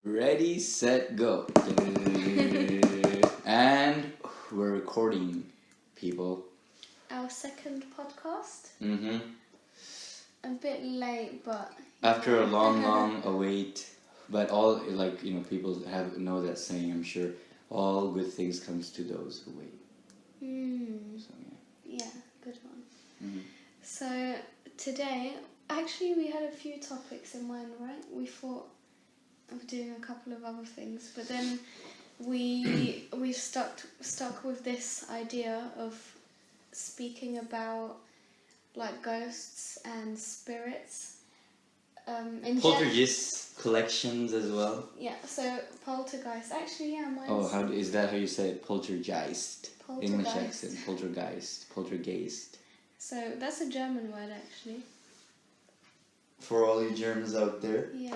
Ready, set, go. And we're recording, people. Our second podcast. Mm-hmm. A bit late, but... After a long await, but all, people know that saying, I'm sure. All good things comes to those who wait. So, yeah, good one. Mm-hmm. So, today, actually we had a few topics in mind, right? We thought of doing a couple of other things, but then we stuck with this idea of speaking about like ghosts and spirits. Poltergeist collections as well. Yeah, so poltergeist. Actually, yeah, mine's... Oh, is that how you say it? Poltergeist. English accent. Poltergeist. So that's a German word, actually. For all you Germans out there. Yeah,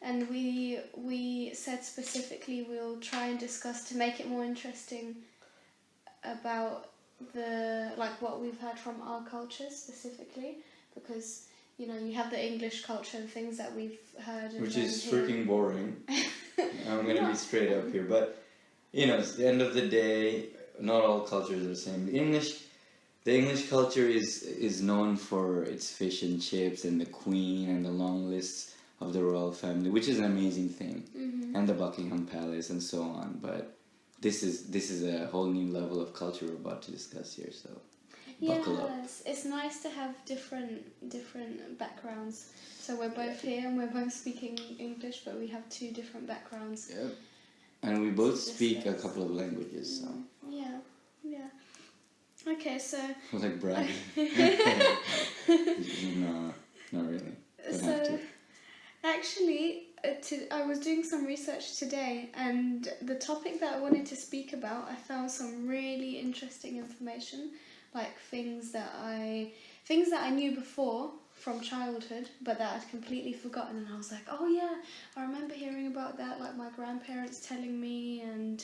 and we said specifically we'll try and discuss to make it more interesting about what we've heard from our cultures specifically, because you have the English culture and things that we've heard, which is freaking boring. I'm gonna be straight up here, but at the end of the day, not all cultures are the same. The English culture is known for its fish and chips and the Queen and the long lists of the royal family, which is an amazing thing, and the Buckingham Palace and so on. But this is a whole new level of culture we're about to discuss here. So buckle up. It's nice to have different backgrounds. So we're both here and we're both speaking English, but we have two different backgrounds. Yep. And we both speak a couple of languages, so... Yeah. Okay, so... Like bragging. No, not really. So, actually, I was doing some research today, and the topic that I wanted to speak about, I found some really interesting information, like things that I knew before from childhood, but that I'd completely forgotten, and I was like, oh yeah, I remember hearing about that, like my grandparents telling me, and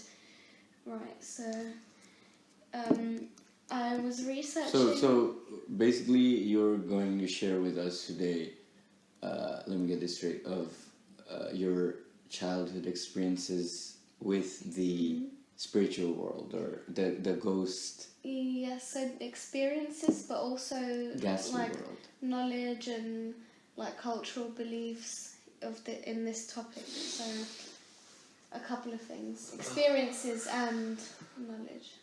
I was researching. So basically, you're going to share with us today. Let me get this straight. Of your childhood experiences with the spiritual world or the ghost. Yes, so experiences, but also ghastly like world. Knowledge and like cultural beliefs in this topic. So a couple of things, experiences and knowledge.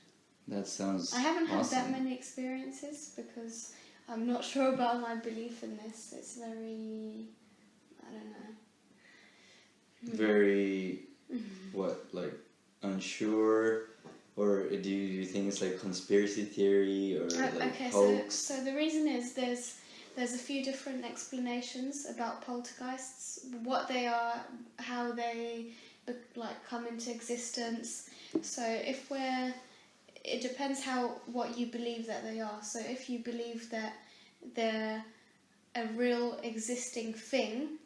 That sounds. I haven't had awesome. that many experiences because I'm not sure about my belief in this. It's very, I don't know. Very, unsure, or do you think it's like conspiracy theory or hoax? So the reason is there's a few different explanations about poltergeists, what they are, how they come into existence. So it depends what you believe that they are. So if you believe that they're a real existing thing,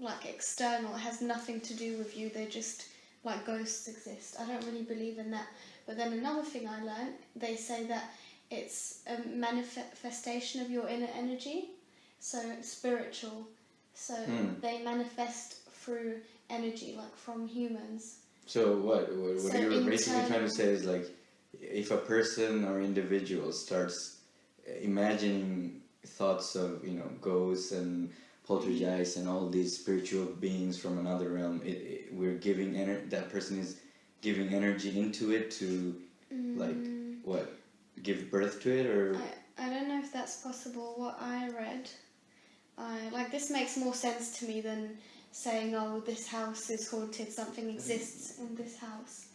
like external, it has nothing to do with you, they just like ghosts exist. I don't really believe in that. But then another thing I learned, they say that it's a manifestation of your inner energy, so it's spiritual. So they manifest through energy, like from humans. So what you're basically trying to say is like, if a person or individual starts imagining thoughts of ghosts and poltergeists and all these spiritual beings from another realm, we're giving that person is giving energy into it to give birth to it, or I don't know if that's possible. What I read, this makes more sense to me than saying, oh, this house is haunted, something exists in this house,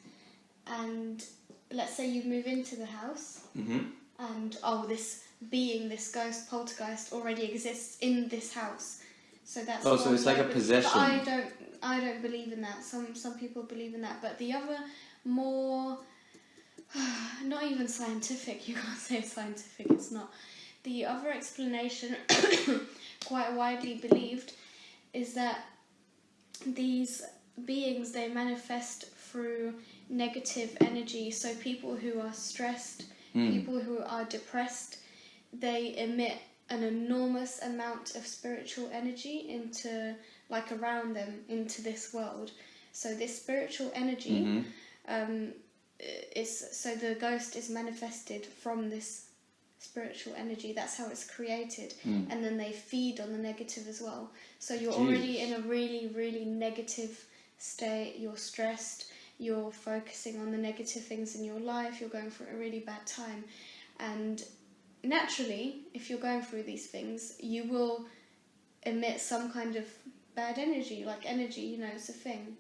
and let's say you move into the house, and this ghost poltergeist already exists in this house. So that's so it's like a possession. But I don't believe in that. Some people believe in that, but the other more not even scientific. You can't say scientific. It's not. The other explanation, quite widely believed, is that these beings, they manifest through negative energy. So people who are stressed, people who are depressed, they emit an enormous amount of spiritual energy into around them, into this world, So this spiritual energy so the ghost is manifested from this spiritual energy. That's how it's created. And then they feed on the negative as well. So you're already in a really, really negative state. You're stressed. You're focusing on the negative things in your life. You're going through a really bad time. And naturally, if you're going through these things, you will emit some kind of bad energy. Like energy, you know, it's a thing.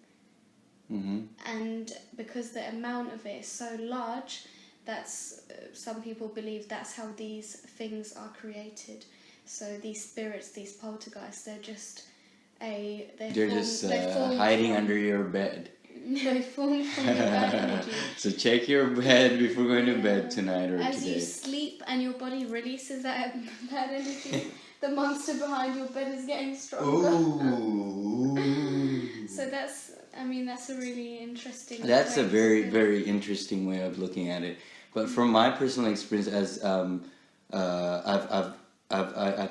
And because the amount of it is so large, that's some people believe that's how these things are created. So these spirits, these poltergeists, they're just hiding under your bed. They form from the bad energy. So check your bed before going to bed tonight or As today. you sleep and your body releases that bad energy, the monster behind your bed is getting stronger. Ooh. So that's a really interesting. That's a very, very interesting way of looking at it. But from my personal experience, as I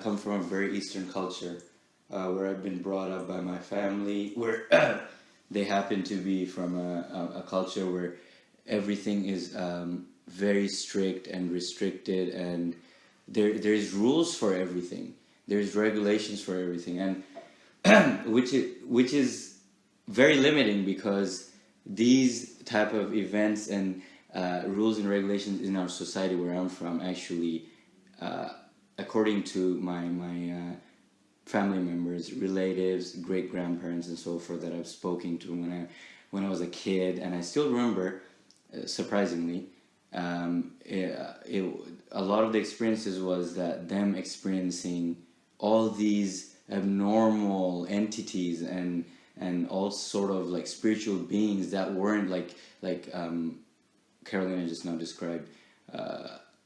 come from a very Eastern culture, where I've been brought up by my family, where they happen to be from a culture where everything is very strict and restricted, and there's rules for everything. There's regulations for everything, and which is very limiting, because these type of events and rules and regulations in our society where I'm from actually, according to my family members, relatives, great grandparents, and so forth that I've spoken to when I was a kid, and I still remember, surprisingly, a lot of the experiences was that them experiencing all these abnormal entities and all sort of like spiritual beings that weren't like Carolina just now described,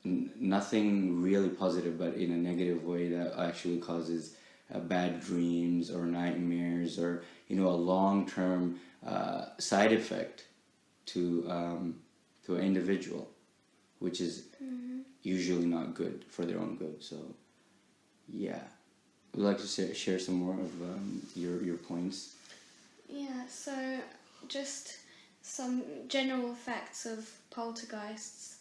nothing really positive, but in a negative way that actually causes bad dreams or nightmares, or a long-term side effect to an individual, which is usually not good for their own good. So yeah, would you like to share some more of your points? Yeah, so just some general facts of poltergeists.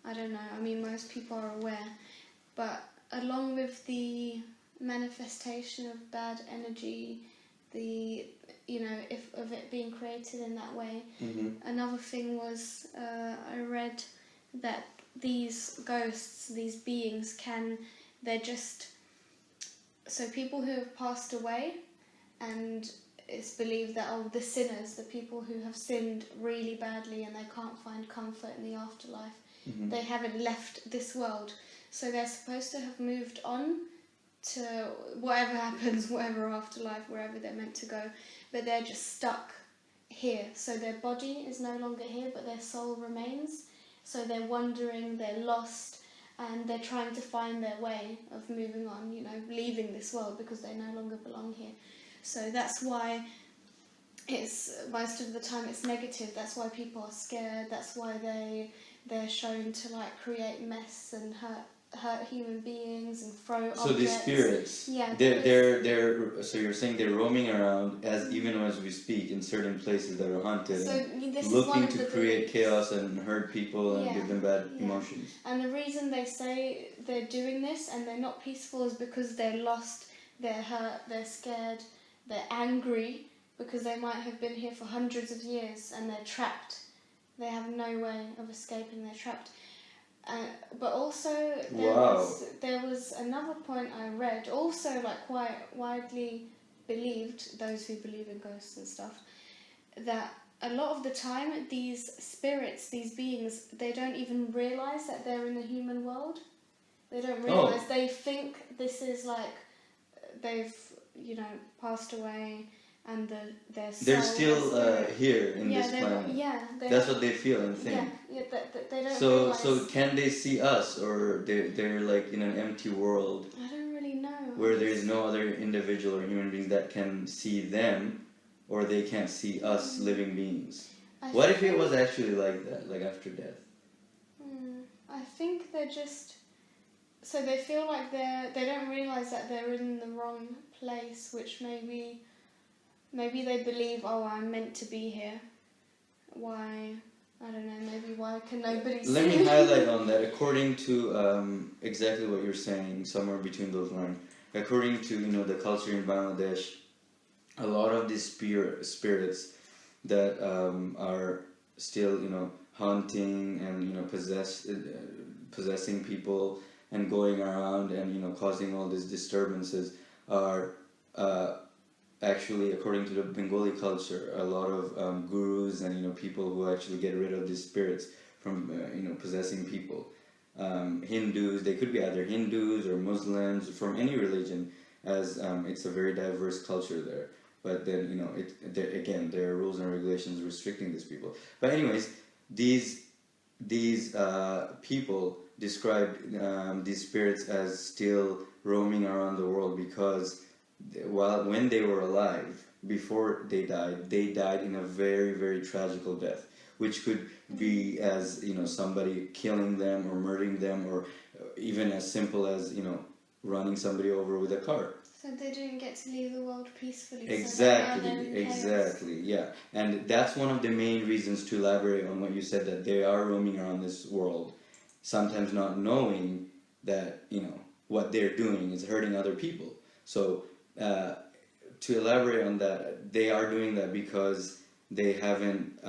I don't know, most people are aware, but along with the manifestation of bad energy, of it being created in that way, another thing was, I read that these ghosts, these beings so people who have passed away, and it's believed that the sinners, the people who have sinned really badly and they can't find comfort in the afterlife, they haven't left this world, so they're supposed to have moved on to whatever happens, whatever afterlife, wherever they're meant to go, but they're just stuck here. So their body is no longer here, but their soul remains. So they're wandering, they're lost, and they're trying to find their way of moving on, leaving this world, because they no longer belong here. So that's why most of the time it's negative. That's why people are scared. That's why they're shown to create mess and hurt human beings and throw objects. So these spirits, they're so you're saying they're roaming around even as we speak in certain places that are haunted, looking to create chaos and hurt people and give them bad emotions. And the reason they say they're doing this and they're not peaceful is because they're lost, they're hurt, they're scared, they're angry, because they might have been here for hundreds of years and they're trapped. They have no way of escaping, they're trapped. But also there was another point I read, also quite widely believed, those who believe in ghosts and stuff, that a lot of the time these spirits, these beings, they don't even realise that they're in the human world. They don't realise. They think this is they've passed away, and their soul, they're still here in this planet. That's what they feel and think. They don't realize. So can they see us, or they're in an empty world? I don't really know. Where there is no other individual or human beings that can see them, or they can't see us living beings. What if it was actually like that, after death? I think they're just... So they feel like they don't realise that they're in the wrong place, which maybe maybe they believe, oh, I'm meant to be here. Why? I don't know, maybe why can nobody see Let me highlight on that. According to exactly what you're saying, somewhere between those lines, according to the culture in Bangladesh, a lot of these spirits that are still haunting and possessing people and going around and causing all these disturbances are actually, according to the Bengali culture, a lot of gurus and people who actually get rid of these spirits from possessing people. Hindus, they could be either Hindus or Muslims, from any religion, as it's a very diverse culture there. But then again, there are rules and regulations restricting these people. But anyways, these people describe these spirits as still roaming around the world because when they were alive, before they died in a very, very tragical death, which could be as somebody killing them or murdering them, or even as simple as running somebody over with a car. So they didn't get to leave the world peacefully. Exactly, yeah. And that's one of the main reasons, to elaborate on what you said, that they are roaming around this world, sometimes not knowing that what they're doing is hurting other people. So to elaborate on that, they are doing that because they haven't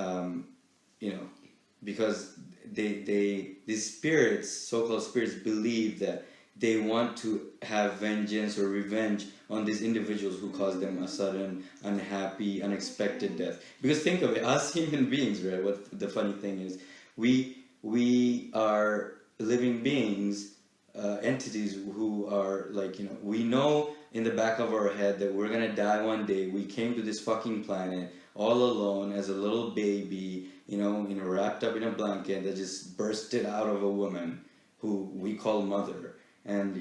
because these spirits, so-called spirits, believe that they want to have vengeance or revenge on these individuals who caused them a sudden, unhappy, unexpected death. Because think of it, us human beings, right? What the funny thing is, we are living beings, entities who are like, we know in the back of our head that we're gonna die one day. We came to this fucking planet all alone as a little baby, wrapped up in a blanket that just bursted out of a woman who we call mother. And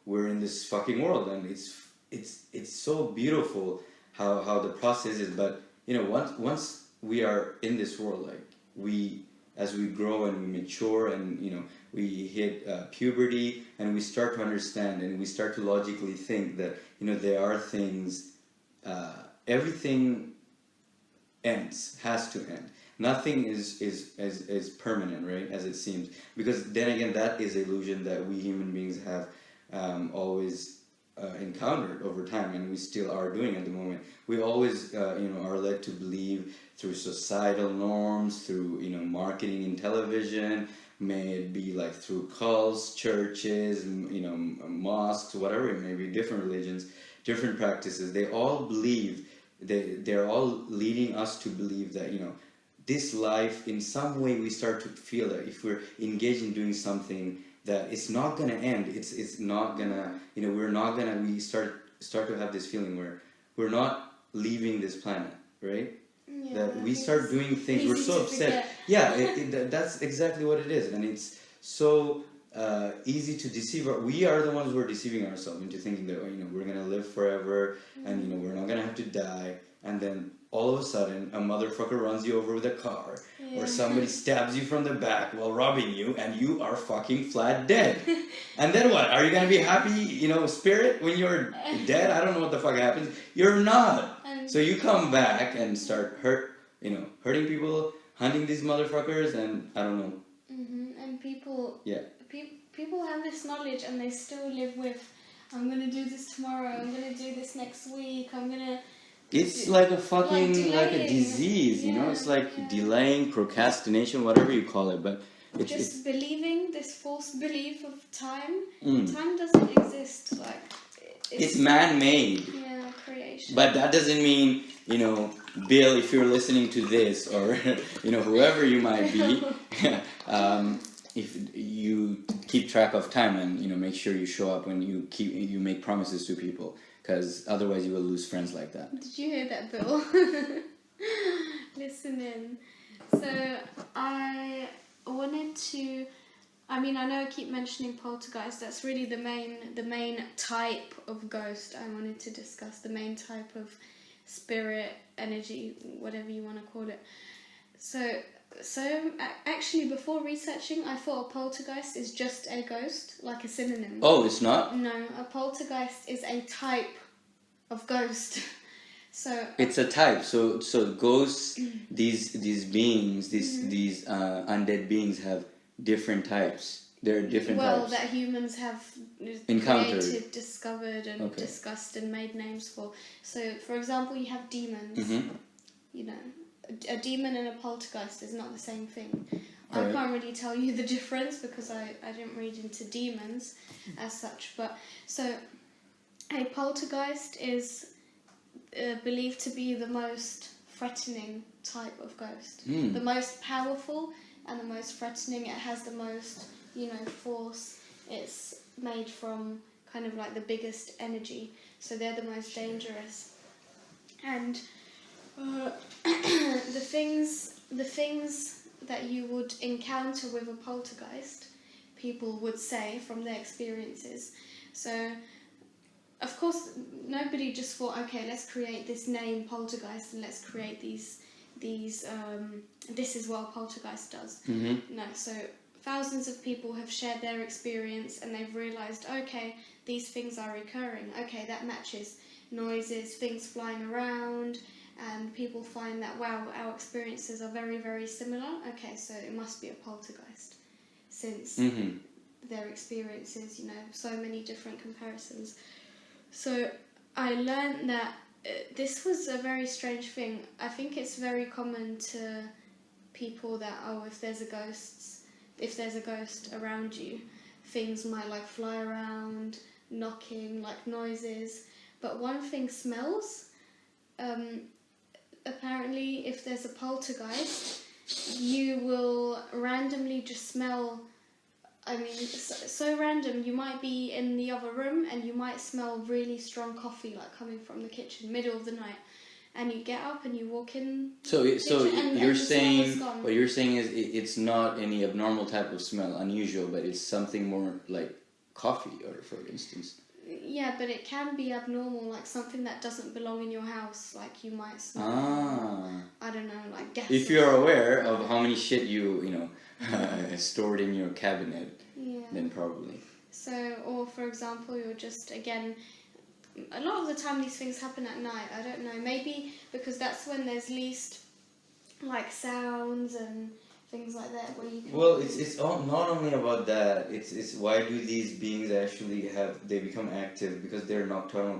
we're in this fucking world, and it's so beautiful how the process is. But once we are in this world, like as we grow and we mature and we hit puberty, and we start to understand and we start to logically think that there are things, everything has to end. Nothing is permanent, right? As it seems, because then again, that is illusion that we human beings have always encountered over time, and we still are doing at the moment. We always are led to believe through societal norms, through marketing in television, may it be like through cults, churches, mosques, whatever it may be, different religions, different practices. They all believe, they're all leading us to believe that this life, in some way, we start to feel that if we're engaged in doing something, that it's not gonna end. It's not gonna, we start to have this feeling where we're not leaving this planet, right? Yeah, that we start doing things, we're so upset. Yeah, that's exactly what it is, and it's so easy to deceive. We are the ones who are deceiving ourselves into thinking that we're gonna live forever, and we're not gonna have to die, and then all of a sudden a motherfucker runs you over with a car, or somebody stabs you from the back while robbing you, and you are fucking flat dead. And then what? Are you gonna be happy, spirit, when you're dead? I don't know what the fuck happens. You're not. So you come back and start hurting people, hunting these motherfuckers, and I don't know. And people have this knowledge, and they still live with, I'm gonna do this tomorrow, I'm gonna do this next week, I'm gonna. It's like a fucking, like a disease, it's like delaying, procrastination, whatever you call it, but it's believing, this false belief of time. Time doesn't exist, like it's man-made. Yeah, creation. But that doesn't mean, Bill, if you're listening to this, or whoever you might be, if you keep track of time and make sure you show up when you make promises to people. Because otherwise you will lose friends like that. Did you hear that, Bill? Listen in. So I wanted to, I know I keep mentioning poltergeist. That's really the main type of ghost I wanted to discuss. The main type of spirit, energy, whatever you want to call it. So actually, before researching, I thought a poltergeist is just a ghost, like a synonym. Oh, it's not? No, a poltergeist is a type of ghost. So it's a type. So ghosts, these beings, these undead beings have different types. There are different well, types. that humans have Encountered. created, discovered, and discussed and made names for. So, for example, you have demons. You know, a demon and a poltergeist is not the same thing. I can't really tell you the difference because I didn't read into demons as such. But so, a poltergeist is believed to be the most threatening type of ghost. The most powerful and the most threatening. It has the most, force. It's made from kind of like the biggest energy. So they're the most dangerous. And the things that you would encounter with a poltergeist, people would say from their experiences. So, of course, nobody just thought, okay, let's create this name poltergeist and let's create these this is what a poltergeist does. No, so thousands of people have shared their experience and they've realised, okay, these things are recurring. Okay, that matches noises, things flying around, and people find that, wow, our experiences are very, very similar. Okay, so it must be a poltergeist, since their experiences, so many different comparisons. So I learned that this was a very strange thing. I think it's very common to people that, if there's a ghost around you, things might like fly around, knocking, like noises. But one thing, smells. Apparently, if there's a poltergeist, you will randomly just smell. I mean, so random. You might be in the other room and you might smell really strong coffee, like coming from the kitchen, middle of the night, and you get up and you walk in. So you're saying what you're saying is it's not any abnormal type of smell, unusual, but it's something more like coffee, or for instance. Yeah, but it can be abnormal, like something that doesn't belong in your house, like you might smell. I don't know, like gas. If you're aware of how many shit you stored in your cabinet, then probably. So, or for example, you're just, again, a lot of the time these things happen at night. I don't know, maybe because that's when there's least like sounds and things like that where you can... Well, it's not only about that. It's why do these beings actually they become active? Because they're nocturnal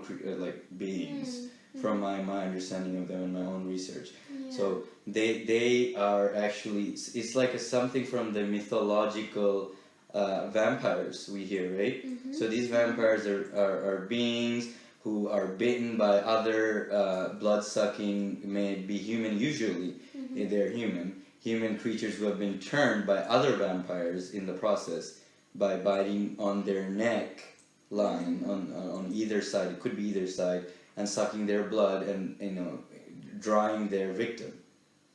beings. From my understanding of them and my own research. So they are actually, it's like something from the mythological vampires we hear, right? So these vampires are beings who are bitten by other blood-sucking, may be human usually. They're human creatures who have been turned by other vampires in the process by biting on their neck line on either side. It could be either side. And sucking their blood and drying their victim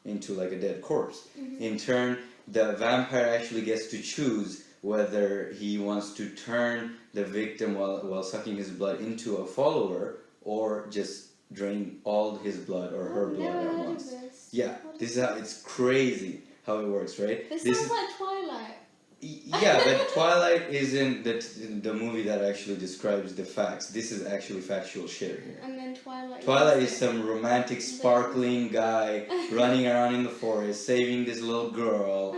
into like a dead corpse. In turn, the vampire actually gets to choose whether he wants to turn the victim while sucking his blood into a follower, or just drain all his blood or her blood at once. Yeah, this is how it's crazy how it works, right? This sounds like Twilight. Yeah, but Twilight isn't the movie that actually describes the facts. This is actually factual shit here. And then Twilight is some romantic, sparkling guy running around in the forest, saving this little girl,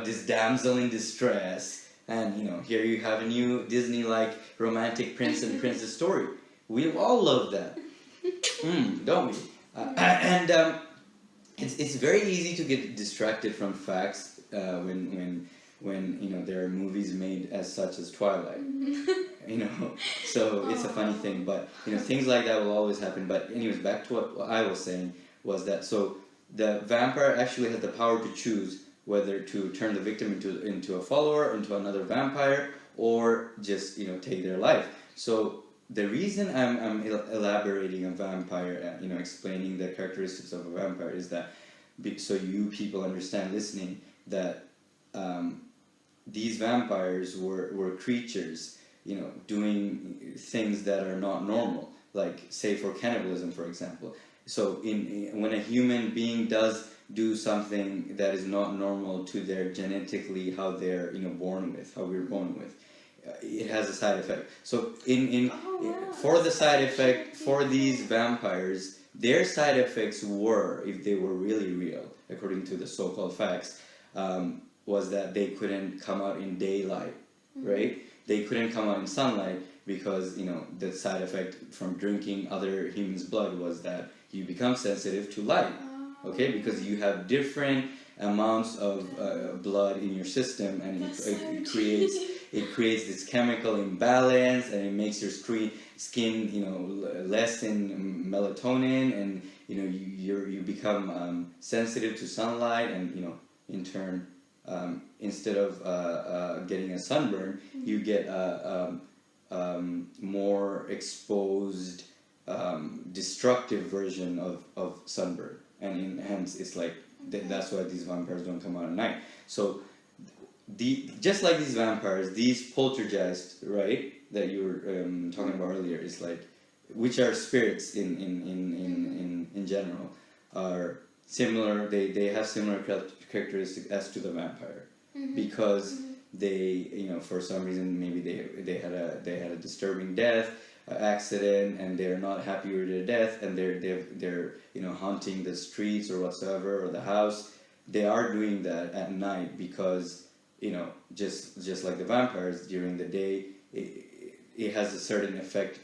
this damsel in distress. And, here you have a new Disney-like romantic prince and princess story. We all love that. Don't we? It's very easy to get distracted from facts when there are movies made as such as Twilight, so it's a funny thing, but things like that will always happen. But anyways, back to what I was saying was that, so the vampire actually has the power to choose whether to turn the victim into a follower, into another vampire, or just take their life. So the reason I'm elaborating on vampire, explaining the characteristics of a vampire, is that so you people understand listening that these vampires were creatures, doing things that are not normal, like say for cannibalism, for example. So when a human being does do something that is not normal to their genetically, how they're born with, how we're born with, it has a side effect. So for the side effect, for these vampires, their side effects were, if they were really real, according to the so-called facts, was that they couldn't come out in daylight, right? They couldn't come out in sunlight because, you know, the side effect from drinking other humans' blood was that you become sensitive to light, okay? Because you have different amounts of blood in your system, and it creates this chemical imbalance, and it makes your skin, you know, less in melatonin, and you know you become sensitive to sunlight, and you know, in turn, instead of getting a sunburn, you get a more exposed, destructive version of sunburn, and hence it's like that's why these vampires don't come out at night. So just like these vampires, these poltergeists, right, that you were talking about earlier, is like, which are spirits in general, are similar. They have similar characteristics as to the vampire, because they, you know, for some reason maybe they had a disturbing death, accident, and they're not happy with their death, and they're you know, haunting the streets or whatsoever, or the house. They are doing that at night because, you know, just like the vampires during the day, it has a certain effect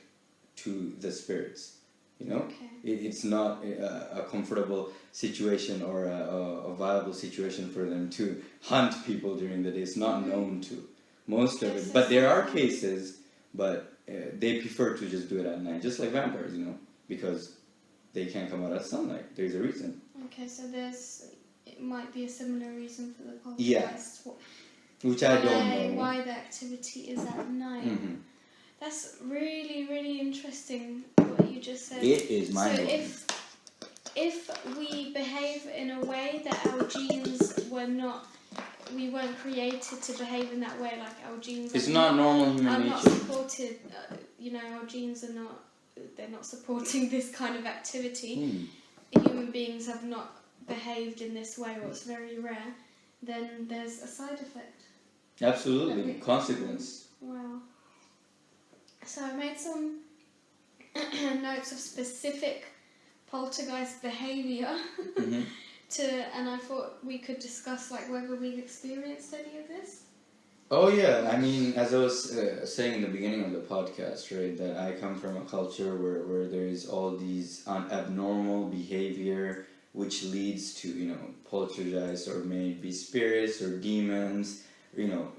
to the spirits, you know. It's not a comfortable situation or a viable situation for them to hunt people during the day. It's not known to most of it, but there are cases, but they prefer to just do it at night, just like vampires, you know, because they can't come out at sunlight. There's a reason. Okay, so it might be a similar reason for the poltergeist. Yeah. Which I don't know. Why the activity is at night. That's really, really interesting what you just said. It is mind-blowing. So if we behave in a way that our genes were not, we weren't created to behave in that way, like our genes it's not normal human nature. Not supported, you know, our genes are not, they're not supporting this kind of activity. Human beings have not behaved in this way, or it's very rare, then there's a side effect. Absolutely, consequence. Wow. So I made some notes of specific poltergeist behaviour, and I thought we could discuss like whether we've experienced any of this. Oh yeah, I mean, as I was saying in the beginning of the podcast, right, that I come from a culture where there is all these abnormal behavior, which leads to, you know, poltergeists, or maybe spirits or demons, you know,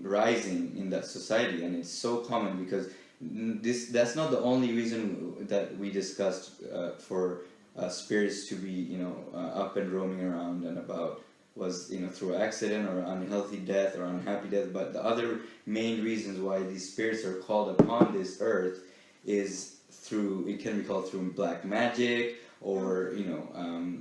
rising in that society. And it's so common because that's not the only reason that we discussed for spirits to be, you know, up and roaming around and about, was, you know, through accident or unhealthy death or unhappy death. But the other main reasons why these spirits are called upon this earth is through, it can be called through black magic, or, you know,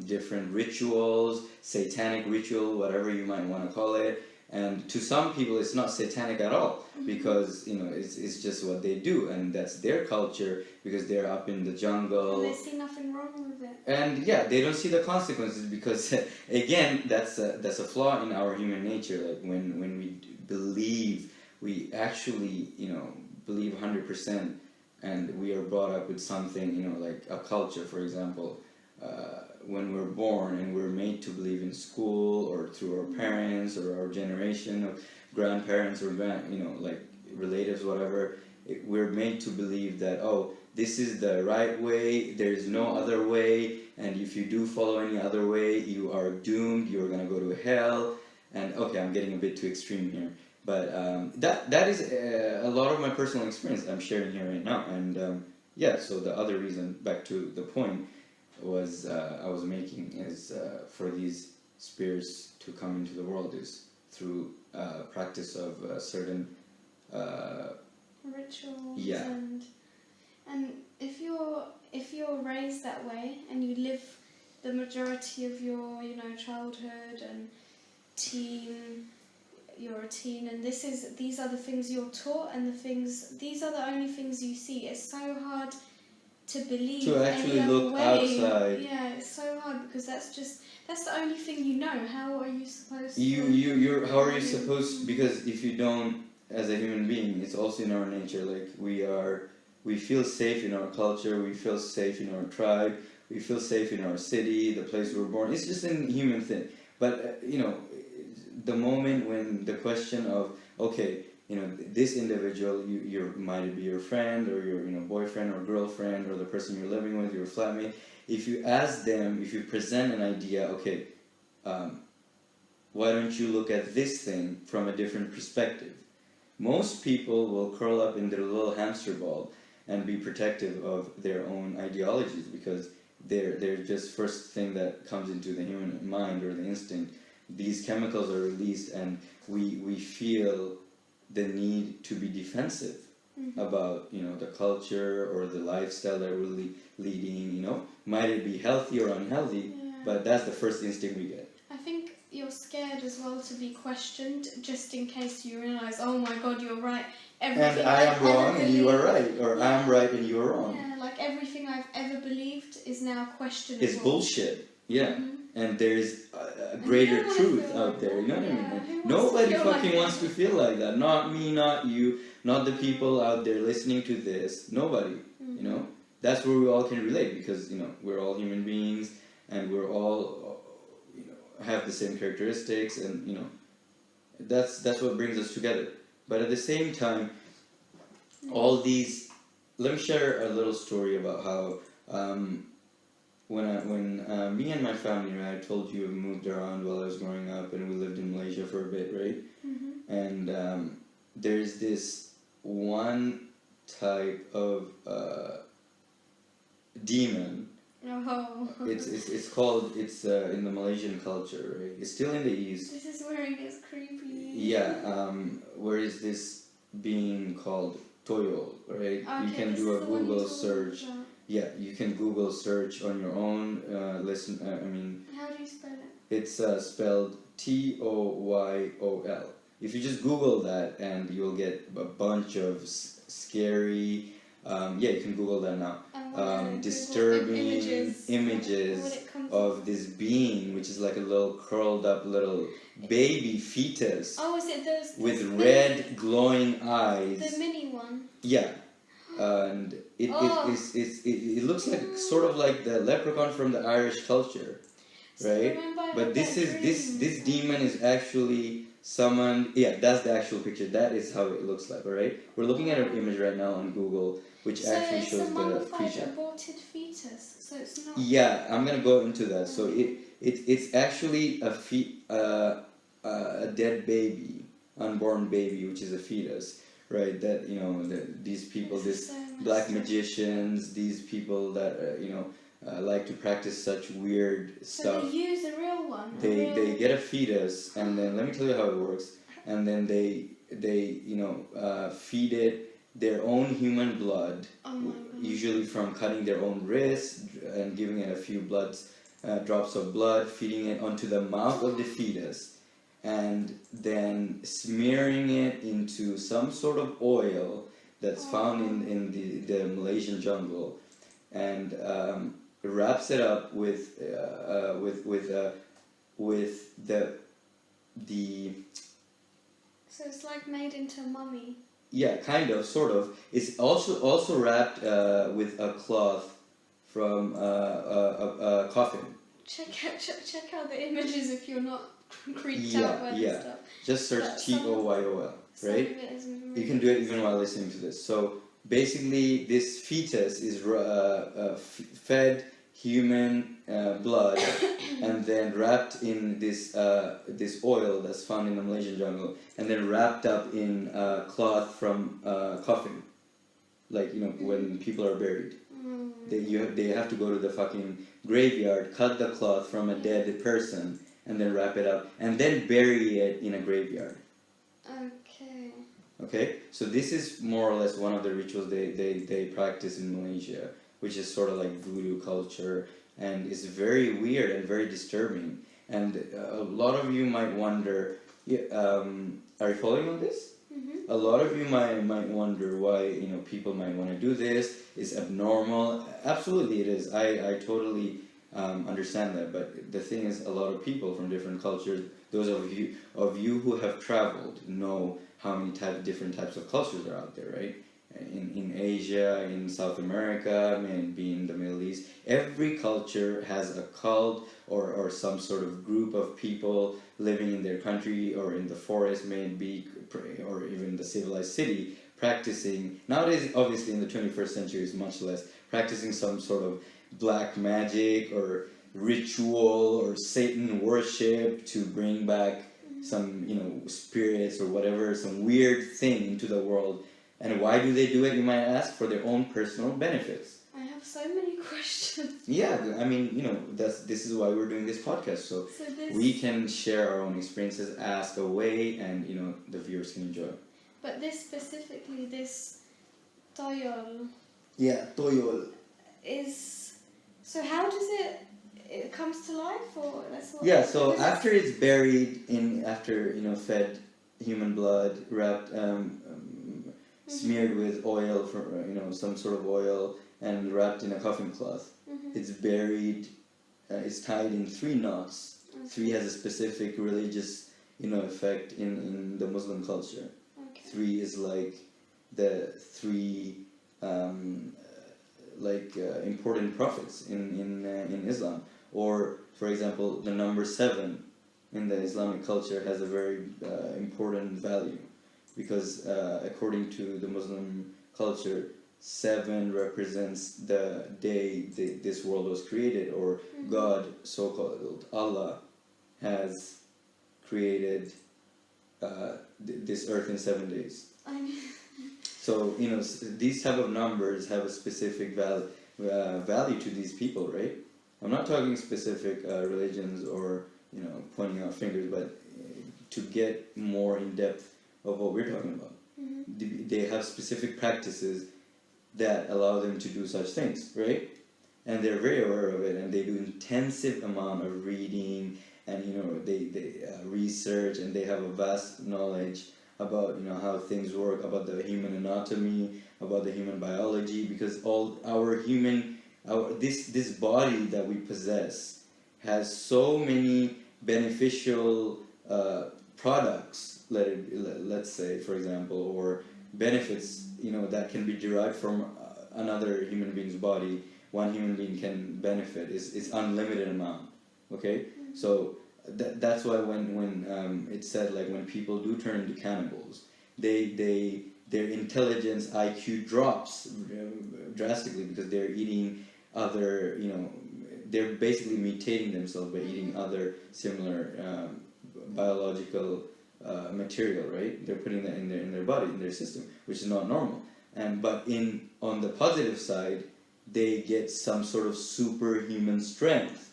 different rituals, satanic ritual, whatever you might want to call it. And to some people it's not satanic at all, because, you know, it's just what they do, and that's their culture, because they're up in the jungle. And they see nothing wrong with it. And yeah, they don't see the consequences, because again, that's a flaw in our human nature. Like when we believe, we actually, you know, believe 100%, and we are brought up with something, you know, like a culture, for example. When we're born and we're made to believe in school, or through our parents or our generation of grandparents, or you know, like relatives, whatever, we're made to believe that, oh, this is the right way, there's no other way, and if you do follow any other way, you are doomed, you're gonna go to hell. And okay, I'm getting a bit too extreme here, but that is a lot of my personal experience I'm sharing here right now. And yeah, so the other reason, back to the point, was I was making is for these spirits to come into the world is through practice of certain rituals. Yeah. And if you're raised that way, and you live the majority of your, you know, childhood and you're a teen, and these are the things you're taught, and these are the only things you see. It's so hard to believe, to actually look outside. Yeah, it's so hard, because that's the only thing you know. How are you supposed to? How are you supposed? Because if you don't, as a human being, it's also in our nature. Like we are we feel safe in our culture, we feel safe in our tribe, we feel safe in our city, the place we're born. It's just a human thing. But, the moment when the question of, okay, this individual, you might be your friend or your boyfriend or girlfriend or the person you're living with, your flatmate, if you ask them, if you present an idea, okay, why don't you look at this thing from a different perspective? Most people will curl up in their little hamster ball and be protective of their own ideologies because they're just first thing that comes into the human mind or the instinct. These chemicals are released and we feel the need to be defensive about the culture or the lifestyle that we're leading. Might it be healthy or unhealthy? Yeah. But that's the first instinct we get. I think you're scared as well to be questioned, just in case you realise, oh my God, you're right. Everything And I am wrong and you are right, or Yeah. I'm right and you are wrong. Yeah, like everything I've ever believed is now questionable. It's bullshit. Yeah. And there's a greater truth out there, you know what I mean? Nobody fucking wants to feel like that. Not me, not you, not the people out there listening to this. Nobody, That's where we all can relate because, we're all human beings and we're all, have the same characteristics and, that's what brings us together. But at the same time, all these... Let me share a little story about how... When me and my family, right, I told you, we moved around while I was growing up and we lived in Malaysia for a bit, right? And there's this one type of demon. Oh. It's called, in the Malaysian culture, right? It's still in the East. This is where it gets creepy. Yeah, where is this being called Toyo, right? Okay, you can do a Google search. Yeah, you can Google search on your own. How do you spell it? It's spelled Toyol. If you just Google that, and you'll get a bunch of scary. You can Google that now. Disturbing images of this being, which is like a little curled up little baby fetus. Oh, is it those with red glowing eyes? The mini one. Yeah. And it looks like sort of like the leprechaun from the Irish culture, right? But this demon is actually summoned. Yeah, that's the actual picture. That is how it looks like. All right, we're looking at an image right now on Google, which actually shows the creature. Aborted fetus, so it's not. Yeah, I'm gonna go into that. So it's actually a dead baby, unborn baby, which is a fetus. Right, that these people, black magicians, these people that like to practice such weird stuff. So they use a real one. They get a fetus, and then let me tell you how it works. And then they feed it their own human blood, usually from cutting their own wrists and giving it a few drops of blood, feeding it onto the mouth of the fetus. And then smearing it into some sort of oil that's found in the Malaysian jungle, and wraps it up with the. So it's like made into a mummy. Yeah, kind of, sort of. It's also wrapped with a cloth from a coffin. Check out the images if you're not creeped out by this stuff. Just search Toyol, right? You can do it even while listening to this. So basically, this fetus is fed human blood and then wrapped in this oil that's found in the Malaysian jungle, and then wrapped up in cloth from coffin, like when people are buried. They have to go to the fucking graveyard, cut the cloth from a dead person, and then wrap it up, and then bury it in a graveyard. Okay, so this is more or less one of the rituals they practice in Malaysia, which is sort of like voodoo culture, and it's very weird and very disturbing. And a lot of you might wonder, are you following on this? Mm-hmm. A lot of you might wonder why people might want to do this. It's abnormal. Absolutely, it is. I totally understand that. But the thing is, a lot of people from different cultures, those of you who have traveled, know how many different types of cultures are out there, right? in Asia, in South America, may it be in the Middle East. Every culture has a cult or some sort of group of people living in their country or in the forest, may it be, or even the civilized city, practicing. Nowadays, obviously, in the 21st century, is much less practicing some sort of black magic or ritual or Satan worship to bring back some, spirits or whatever, some weird thing into the world. And why do they do it, you might ask? For their own personal benefits. I have so many questions. Yeah, I mean, this is why we're doing this podcast, so we can share our own experiences, ask away, and the viewers can enjoy. But this specifically, this toyol. Yeah, toyol. So how does it comes to life, or that's what? Yeah, so after it's buried after fed human blood, wrapped, smeared with oil some sort of oil, and wrapped in a coffin cloth. It's buried. It's tied in 3 knots. Okay. 3 has a specific religious effect in the Muslim culture. Okay. 3 is like the 3 important prophets in Islam. Or, for example, the number 7 in the Islamic culture has a very important value, because according to the Muslim culture, 7 represents the day this world was created, or God, so-called Allah, has created this earth in 7 days. So, these type of numbers have a specific value to these people, right? I'm not talking specific religions or, pointing out fingers, but to get more in depth of what we're talking about. They have specific practices that allow them to do such things, right? And they're very aware of it, and they do intensive amount of reading, and they research, and they have a vast knowledge about how things work, about the human anatomy, about the human biology, because all this body that we possess has so many beneficial products, let's say, for example, or benefits that can be derived from another human being's body. One human being can benefit. It's unlimited amount. Okay, so that's why when it's said, like, when people do turn into cannibals, their intelligence IQ drops drastically, because they're eating other, they're basically mutating themselves by eating other similar biological material, right? They're putting that in their body, in their system, which is not normal. But on the positive side, they get some sort of superhuman strength,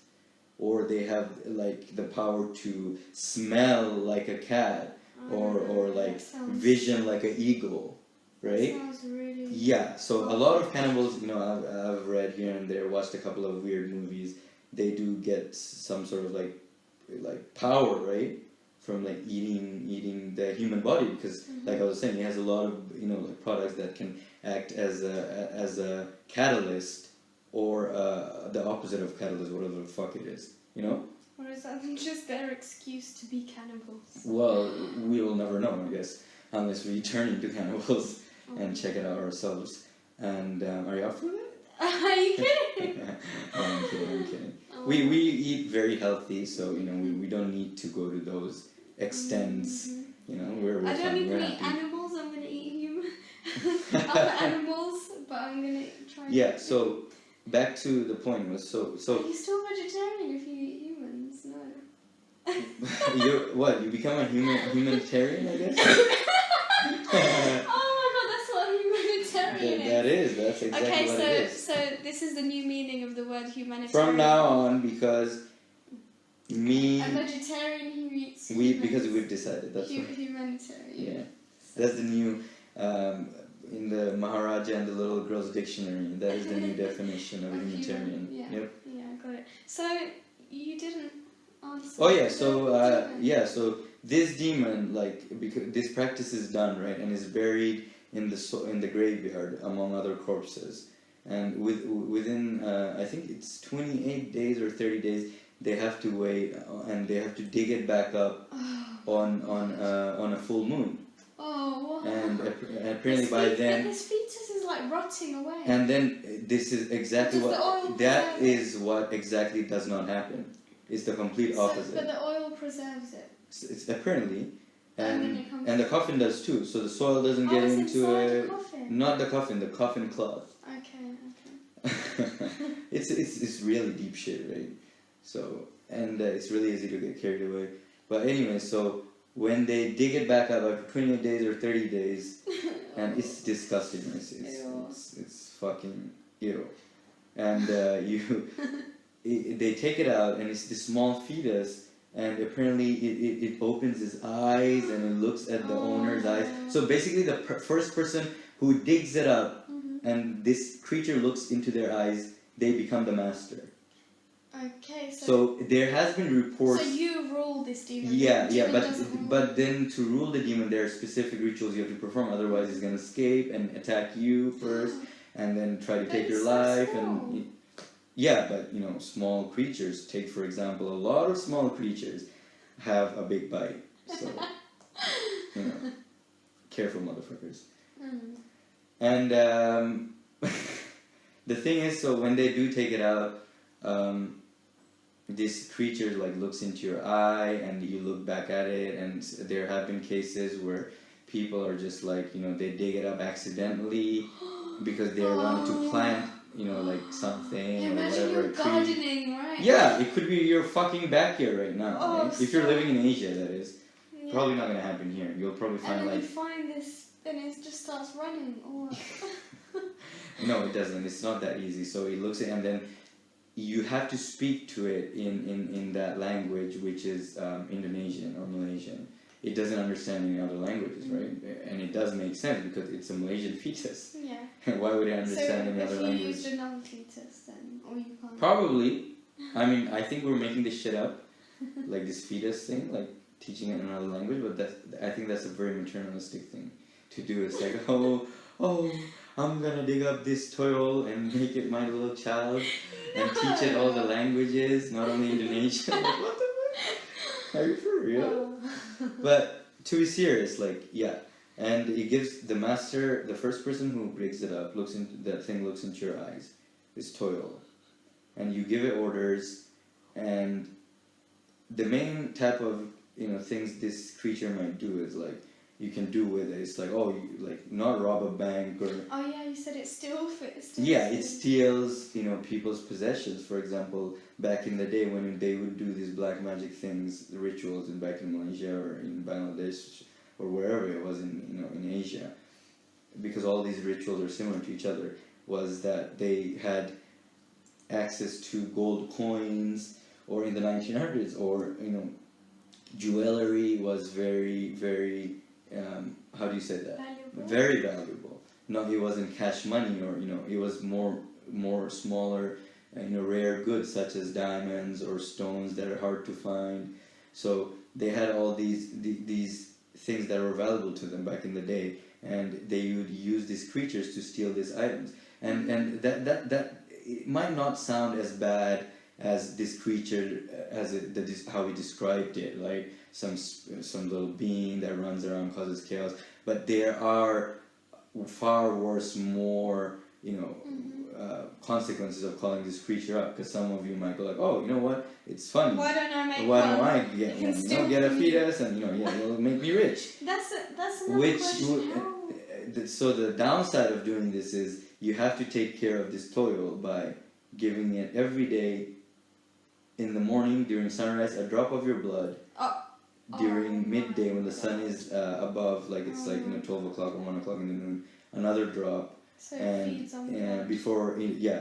or they have like the power to smell like a cat, or like vision like an eagle, right? That sounds really... Yeah. So a lot of cannibals, I've read here and there, watched a couple of weird movies. They do get some sort of like power, right? From like eating the human body, because like I was saying, it has a lot of like products that can act as a catalyst, or the opposite of catalyst, whatever the fuck it is, Or is that just their excuse to be cannibals? Well, we will never know, I guess, unless we turn into cannibals and check it out ourselves. And are you up for that? Are you kidding? No, I'm kidding. We eat very healthy, so we don't need to go to those extents. We're I don't fine, even we're eat happy. animals. I'm gonna eat human. Other animals, but I'm gonna try. Yeah. So back to the point was so. Are you still vegetarian if you eat humans? No. You become a humanitarian, I guess. Oh my god, that's what a humanitarian is. That's exactly what it is. So this is the new meaning of the word humanitarian. From now on, because a vegetarian who eats humans. Because we've decided that's humanitarian. Yeah, that's the new in the Maharaja and the Little Girl's Dictionary. That is the new definition of humanitarian. Yep. Yeah, got it. So you didn't answer. Oh yeah, so this demon, because this practice is done, right, and is buried in the graveyard among other corpses, and within I think it's 28 days or 30 days, they have to wait, and they have to dig it back up on a full moon. Oh, wow. And apparently by then... This fetus is like rotting away. And then this is exactly Does what... the oil That preserve is what exactly does not happen. It's the complete opposite. But the oil preserves it. It's apparently... And the coffin does too, so the soil doesn't get it's into inside it. the coffin. Not the coffin, the coffin cloth. Okay. It's really deep shit, right? So, and it's really easy to get carried away. But anyway, so when they dig it back up after 28 days or 30 days, and it's disgusting. It's fucking ew. And they take it out, and it's this small fetus. And apparently it opens his eyes and it looks at the owner's eyes. So basically the first person who digs it up and this creature looks into their eyes, they become the master. Okay, so there has been reports... So you rule this demon. But then to rule the demon there are specific rituals you have to perform, otherwise he's going to escape and attack you first and then try to take your life. And yeah, but you know, small creatures, take for example, a lot of small creatures have a big bite. So, you know, careful motherfuckers. And the thing is, so when they do take it out, this creature like looks into your eye and you look back at it, and there have been cases where people are just like, you know, they dig it up accidentally because they wanted to plant, you know, like something or whatever. You're gardening, right? Yeah, it could be your fucking backyard right now. Right? If you're living in Asia, that is. Yeah. Probably not gonna happen here. You'll probably find you find this, then it just starts running. No, it doesn't. It's not that easy. So it looks at, and then you have to speak to it in that language, which is Indonesian or Malaysian. It doesn't understand any other languages, right? And it does make sense because it's a Malaysian fetus. Yeah. Why would it understand any other language? So if you used another fetus then, or you can't? Probably. I mean, I think we're making this shit up, like this fetus thing, like teaching it in another language. But I think that's a very maternalistic thing to do. It's like, oh, I'm gonna dig up this toil and make it my little child and teach it all the languages, not only Indonesian. Like, what the fuck? Are you for real? But to be serious, like, yeah. And it gives the master, the first person who breaks it up, looks into your eyes, is toil. And you give it orders, and the main type of, you know, things this creature might do is like, you can do with it. It's like, not rob a bank or... Oh yeah, you said it steals. Yeah, it steals, you know, people's possessions. For example, back in the day when they would do these black magic things, the rituals, back in Malaysia or in Bangladesh or wherever it was in Asia, because all these rituals are similar to each other, was that they had access to gold coins, or in the 1900s, or, you know, jewelry was very, very... how do you say that? Valuable. Very valuable. No, it wasn't cash money, or, you know, it was more smaller, you know, rare goods such as diamonds or stones that are hard to find. So they had all these things that were valuable to them back in the day, and they would use these creatures to steal these items. And that it might not sound as bad as this creature, how we described it, like some little being that runs around, causes chaos. But there are far worse, more, you know, consequences of calling this creature up. Because some of you might go like, oh, you know what? It's funny. Why don't I get a fetus and, you know, yeah, it'll make me rich. That's another question. So the downside of doing this is you have to take care of this toil by giving it every day in the morning during sunrise a drop of your blood. During midday when the sun is above, like it's like, you know, 12 o'clock or 1 o'clock in the noon, another drop. So it feeds on blood.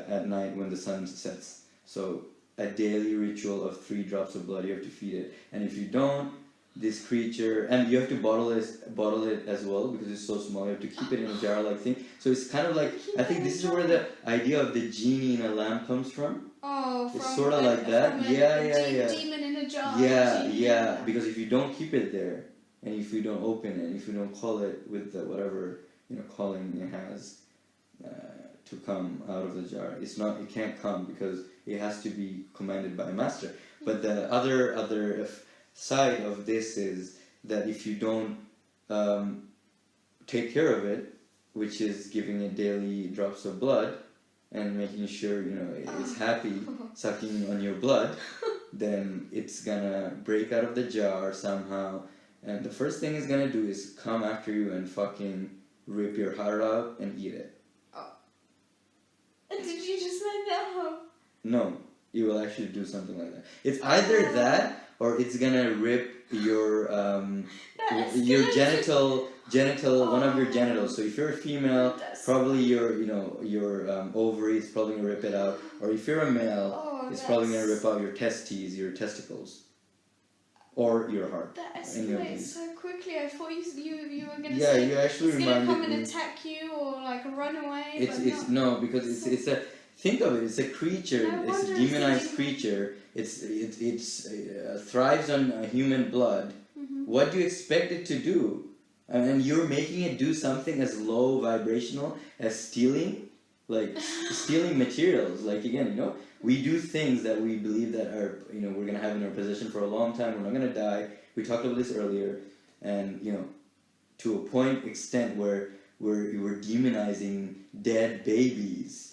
At night when the sun sets. So a daily ritual of 3 drops of blood, you have to feed it. And if you don't, this creature, and you have to bottle it as well because it's so small. You have to keep it in a jar-like thing. So it's kind of like, I think this is where the idea of the genie in a lamp comes from. It's sort of like that. Demon in a jar. Yeah. Because if you don't keep it there, and if you don't open it, if you don't call it with the whatever, you know, calling it has to come out of the jar, it can't come because it has to be commanded by a master. But the other side of this is that if you don't take care of it, which is giving it daily drops of blood and making sure, you know, it's happy sucking on your blood, then it's gonna break out of the jar somehow. And the first thing it's gonna do is come after you and fucking rip your heart out and eat it. Oh. Did you just make that up? No, it will actually do something like that. It's either that or it's gonna rip your genital one of your genitals. So if you're a female, probably your ovary is probably gonna rip it out. Or if you're a male, it's probably gonna rip out your testicles, or your heart. That escalates so quickly. I thought you were gonna say. Yeah, you actually reminded me. It's gonna come and attack you or like run away. It's no, because it's a. Think of it. It's a creature. It's a demonized creature. It's thrives on human blood. Mm-hmm. What do you expect it to do? And you're making it do something as low vibrational as stealing materials. Like, again, you know, we do things that we believe that are, you know, we're gonna have in our possession for a long time. We're not gonna die. We talked about this earlier, and you know, to a extent where we're demonizing dead babies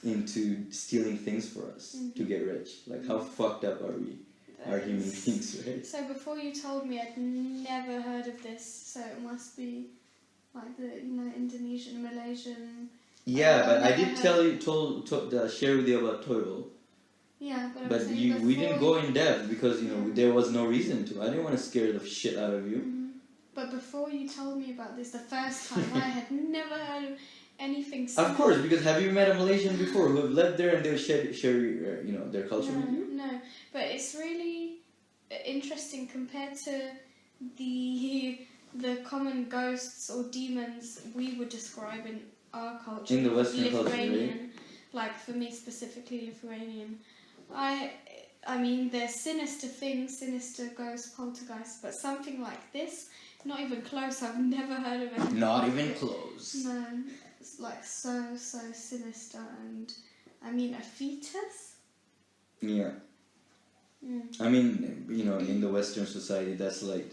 into stealing things for us to get rich. Like, how fucked up are we? Are human beings, right? So before you told me, I'd never heard of this. So it must be like the Indonesian, Malaysian. Yeah, but I did share with you about Toil. Yeah, but we didn't go in depth because there was no reason to. I didn't want to scare the shit out of you. Mm-hmm. But before you told me about this the first time, I had never heard of anything similar. Of course, because have you met a Malaysian before who have lived there and they'll share their culture with you? No, but it's really interesting compared to the common ghosts or demons we would describe in our culture. In the Western culture, right? Like for me specifically, Lithuanian. I mean, there's sinister things, sinister ghosts, poltergeists, but something like this, not even close. I've never heard of it. Not even close. No, it's like so sinister, and I mean a fetus. Yeah. I mean, in the Western society, that's like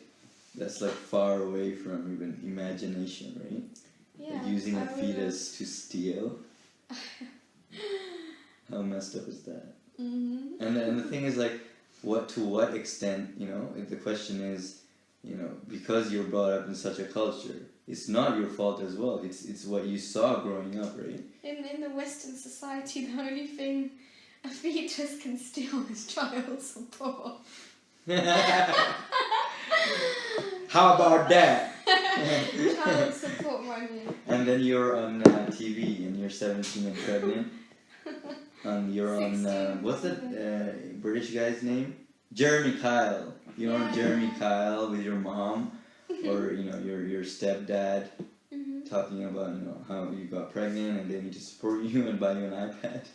far away from even imagination, right? Yeah. Like using a fetus to steal. How messed up is that? Mm-hmm. And the thing is, like, to what extent, the question is, because you're brought up in such a culture, it's not your fault as well. It's what you saw growing up, right? In the Western society, the only thing a fetus can steal is child support. How about that? Child support money. And then you're on TV and you're 17 and pregnant. You're on what's the British guy's name? Jeremy Kyle. You're on Jeremy Kyle with your mom, or your stepdad, talking about how you got pregnant and they need to support you and buy you an iPad,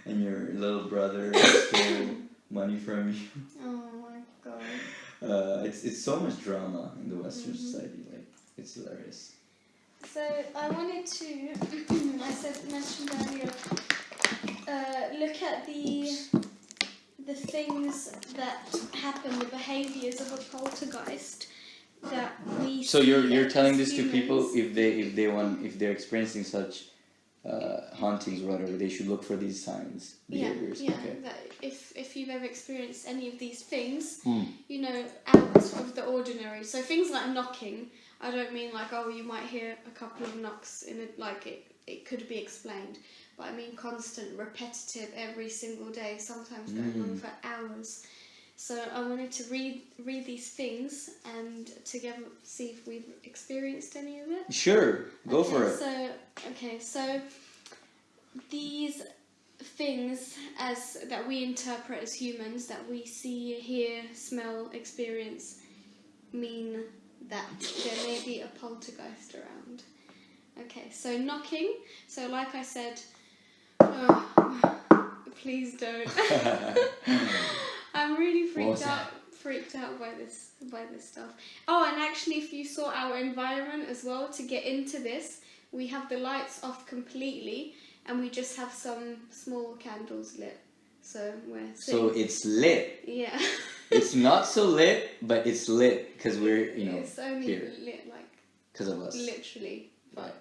and your little brother stole money from you. Oh my god. It's so much drama in the Western society. Like, it's hilarious. So I wanted to, mentioned earlier, look at the things that happen, the behaviours of a poltergeist that we. So you're telling this to people if they're experiencing such hauntings or whatever, they should look for these signs, behaviors. Yeah. Okay. That if you've ever experienced any of these things, out of the ordinary. So things like knocking. I don't mean like, you might hear a couple of knocks in it, like it could be explained. But I mean constant, repetitive, every single day, sometimes going on for hours. So I wanted to read these things and together see if we've experienced any of it. Sure, go for it. So these things that we interpret as humans, that we see, hear, smell, experience, mean that there may be a poltergeist around. Okay, so knocking. So like I said, please don't. I'm really freaked out by this stuff. Oh, and actually, if you saw our environment as well, to get into this, we have the lights off completely, and we just have some small candles lit. So we're sitting. So it's lit. Yeah. It's not so lit, but it's lit because we're It's only here. lit like Because of us. Literally. But...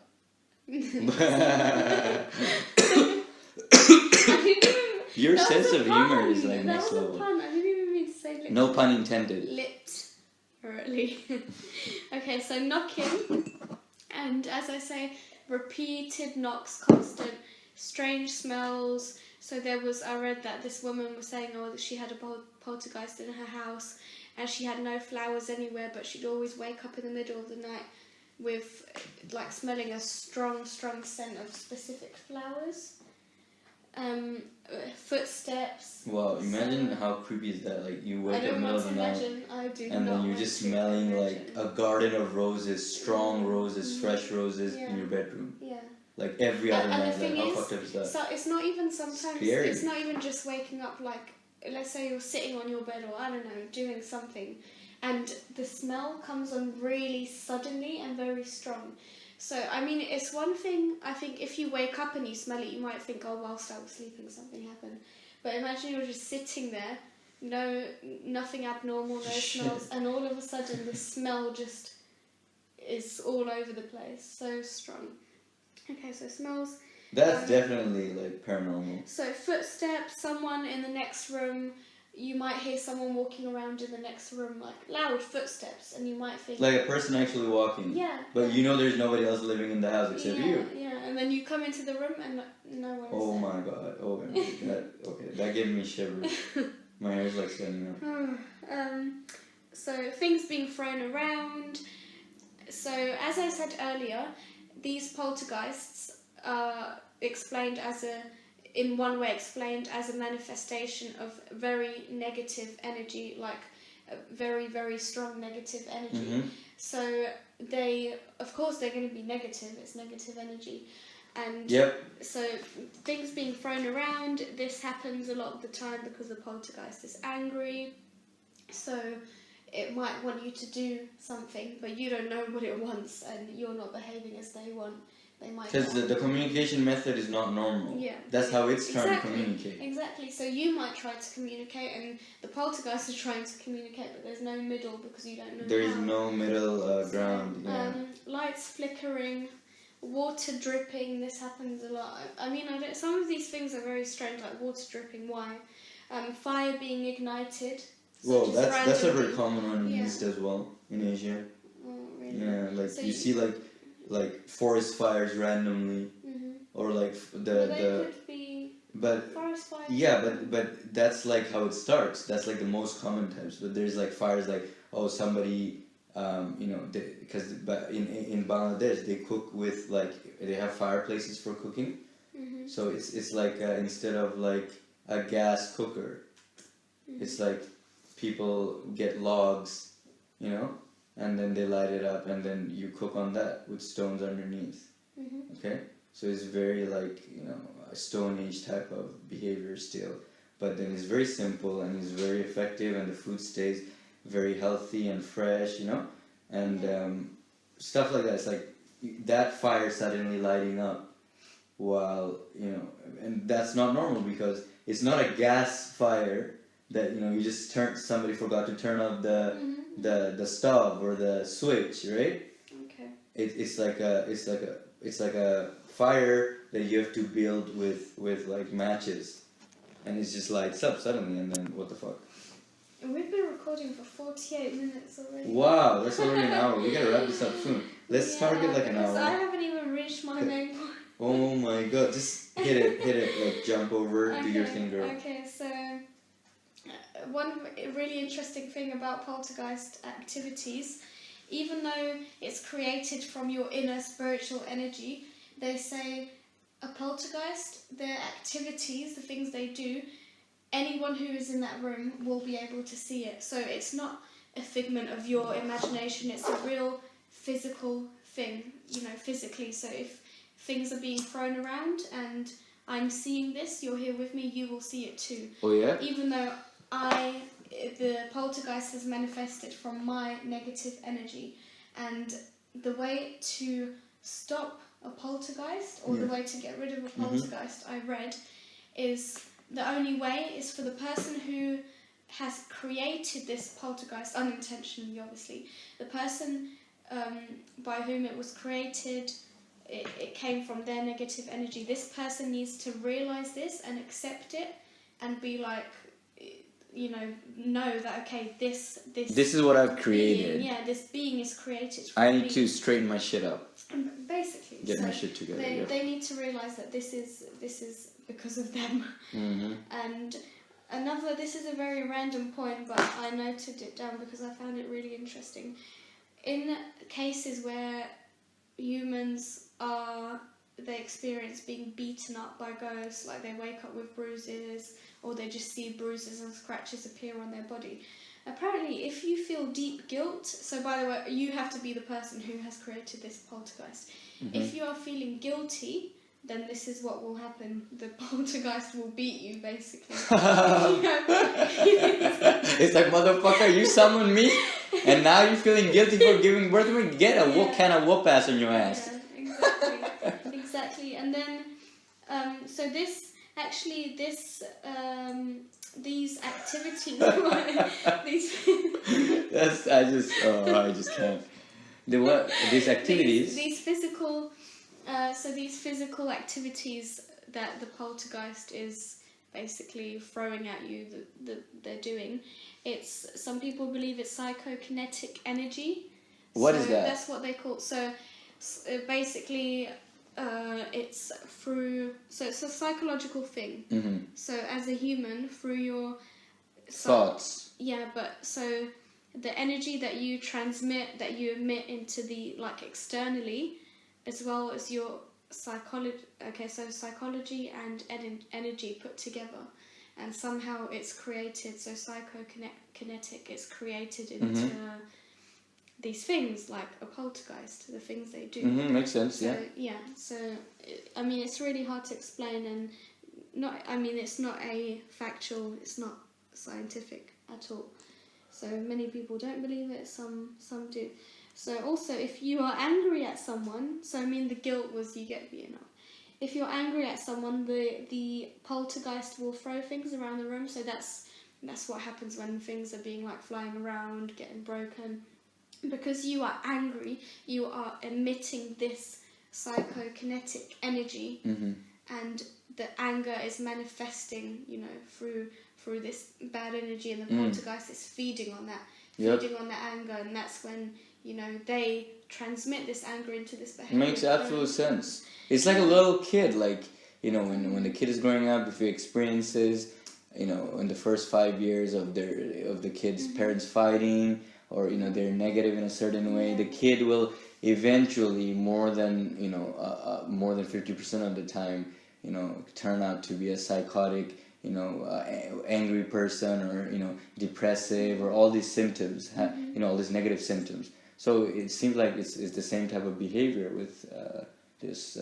Your sense of humor is like next level. That was a pun. I didn't even mean to say literally. No pun intended. Literally. Okay, so knocking, and as I say, repeated knocks, constant, strange smells. So I read that this woman was saying, that she had a poltergeist in her house, and she had no flowers anywhere, but she'd always wake up in the middle of the night with, like, smelling a strong scent of specific flowers. Footsteps. Wow, imagine how creepy is that? Like, you wake up in the middle of the night, and then you're just smelling like a garden of roses, strong roses, fresh roses in your bedroom. Yeah. Like every other night. The thing how fucked up is that? So it's not even sometimes. Scary. It's not even just waking up. Like, let's say you're sitting on your bed, or I don't know, doing something, and the smell comes on really suddenly and very strong. So, I mean, it's one thing, I think, if you wake up and you smell it, you might think, whilst I was sleeping, something happened. But imagine you're just sitting there, nothing abnormal, no smells, and all of a sudden the smell just is all over the place, so strong. Okay, so smells. That's definitely, like, paranormal. So, footsteps, someone in the next room. You might hear someone walking around in the next room, like loud footsteps, and you might think... Like a person actually walking. Yeah. But you know there's nobody else living in the house except you. Yeah, and then you come into the room and no one is Oh there. my god. Oh, that gave me shivers. My hair's like standing up. So, things being thrown around. So, as I said earlier, these poltergeists are explained as a manifestation of very negative energy, like very, very strong negative energy. Mm-hmm. So of course they're going to be negative, it's negative energy. And so things being thrown around, this happens a lot of the time because the poltergeist is angry. So it might want you to do something, but you don't know what it wants and you're not behaving as they want. Because the communication method is not normal. Yeah. That's how it's trying to communicate. Exactly. So you might try to communicate, and the poltergeist is trying to communicate, but there's no middle because you don't know. There is no middle ground. Yeah. Lights flickering, water dripping. This happens a lot. I mean, some of these things are very strange, like water dripping. Why? Fire being ignited. Well, that's a very common one in the East as well, in Asia. Oh, really? Yeah, like so you see like forest fires randomly, or like could be forest fires. Yeah, but that's like how it starts. That's like the most common types. But there's like fires like somebody because in Bangladesh they cook with they have fireplaces for cooking. So it's like instead of like a gas cooker, it's like people get logs, and then they light it up, and then you cook on that with stones underneath. Okay, so it's very a Stone Age type of behavior still, but then it's very simple and it's very effective, and the food stays very healthy and fresh, and stuff like that. It's like that fire suddenly lighting up while and that's not normal because it's not a gas fire that you just somebody forgot to turn off the stove or the switch, right? Okay. It's like a fire that you have to build with like matches, and it just lights up suddenly, and then what the fuck? We've been recording for 48 minutes already. Wow, that's already an hour. We gotta wrap this up soon. Let's target like an hour. Because I haven't even reached my main point. Oh my god, just hit it, like jump over, do your thing, girl. Okay, so one really interesting thing about poltergeist activities, even though it's created from your inner spiritual energy, they say a poltergeist, their activities, the things they do, anyone who is in that room will be able to see it. So it's not a figment of your imagination, it's a real physical thing, physically. So if things are being thrown around and I'm seeing this, you're here with me, you will see it too. Oh yeah? Even though the poltergeist has manifested from my negative energy, and the way to stop a poltergeist, or the way to get rid of a poltergeist, I read, is the only way is for the person who has created this poltergeist, unintentionally obviously, the person by whom it was created. It came from their negative energy. This person needs to realize this and accept it and be like, know that, okay, this is what I've created. Being, this being is created. I need to straighten my shit up. Basically. Get my shit together. They need to realize that this is because of them. Mm-hmm. And this is a very random point, but I noted it down because I found it really interesting. In cases where humans they experience being beaten up by ghosts, like they wake up with bruises, or they just see bruises and scratches appear on their body. Apparently, if you feel deep guilt, so by the way, you have to be the person who has created this poltergeist. Mm-hmm. If you are feeling guilty, then this is what will happen. The poltergeist will beat you, basically. It's like, motherfucker, you summoned me, and now you're feeling guilty for giving birth to me? Get a kind of whoop ass on your ass. Yeah, exactly. And then, so these activities, I just can't. These activities? These physical activities that the poltergeist is basically throwing at you, they're doing. Some people believe it's psychokinetic energy. What is that? That's what they call. So basically, it's a psychological thing. Mm-hmm. So as a human, through your thoughts. Yeah, but so the energy that you transmit, that you emit into the externally, as well as your psychology. Okay, so psychology and energy put together, and somehow it's created. So psychokinetic is created into these things like a poltergeist. The things they do. Mm-hmm, makes sense. So, yeah. So I mean, it's really hard to explain, and it's not a factual. It's not scientific at all. So many people don't believe it. Some do. So also, if you are angry at someone, so I mean the guilt was you get beaten up. If you're angry at someone, the poltergeist will throw things around the room. So that's what happens when things are being flying around, getting broken. Because you are angry, you are emitting this psychokinetic energy, and the anger is manifesting, through this bad energy, and the poltergeist is feeding on that, on that anger, and that's when they transmit this anger into this behavior. Makes absolute sense. It's like a little kid, when the kid is growing up, if he experiences, in the first 5 years of the kid's parents fighting, or they're negative in a certain way, the kid will eventually more than 50% of the time turn out to be a psychotic, angry person, or depressive, or all these symptoms, all these negative symptoms. So it seems like it's the same type of behavior with this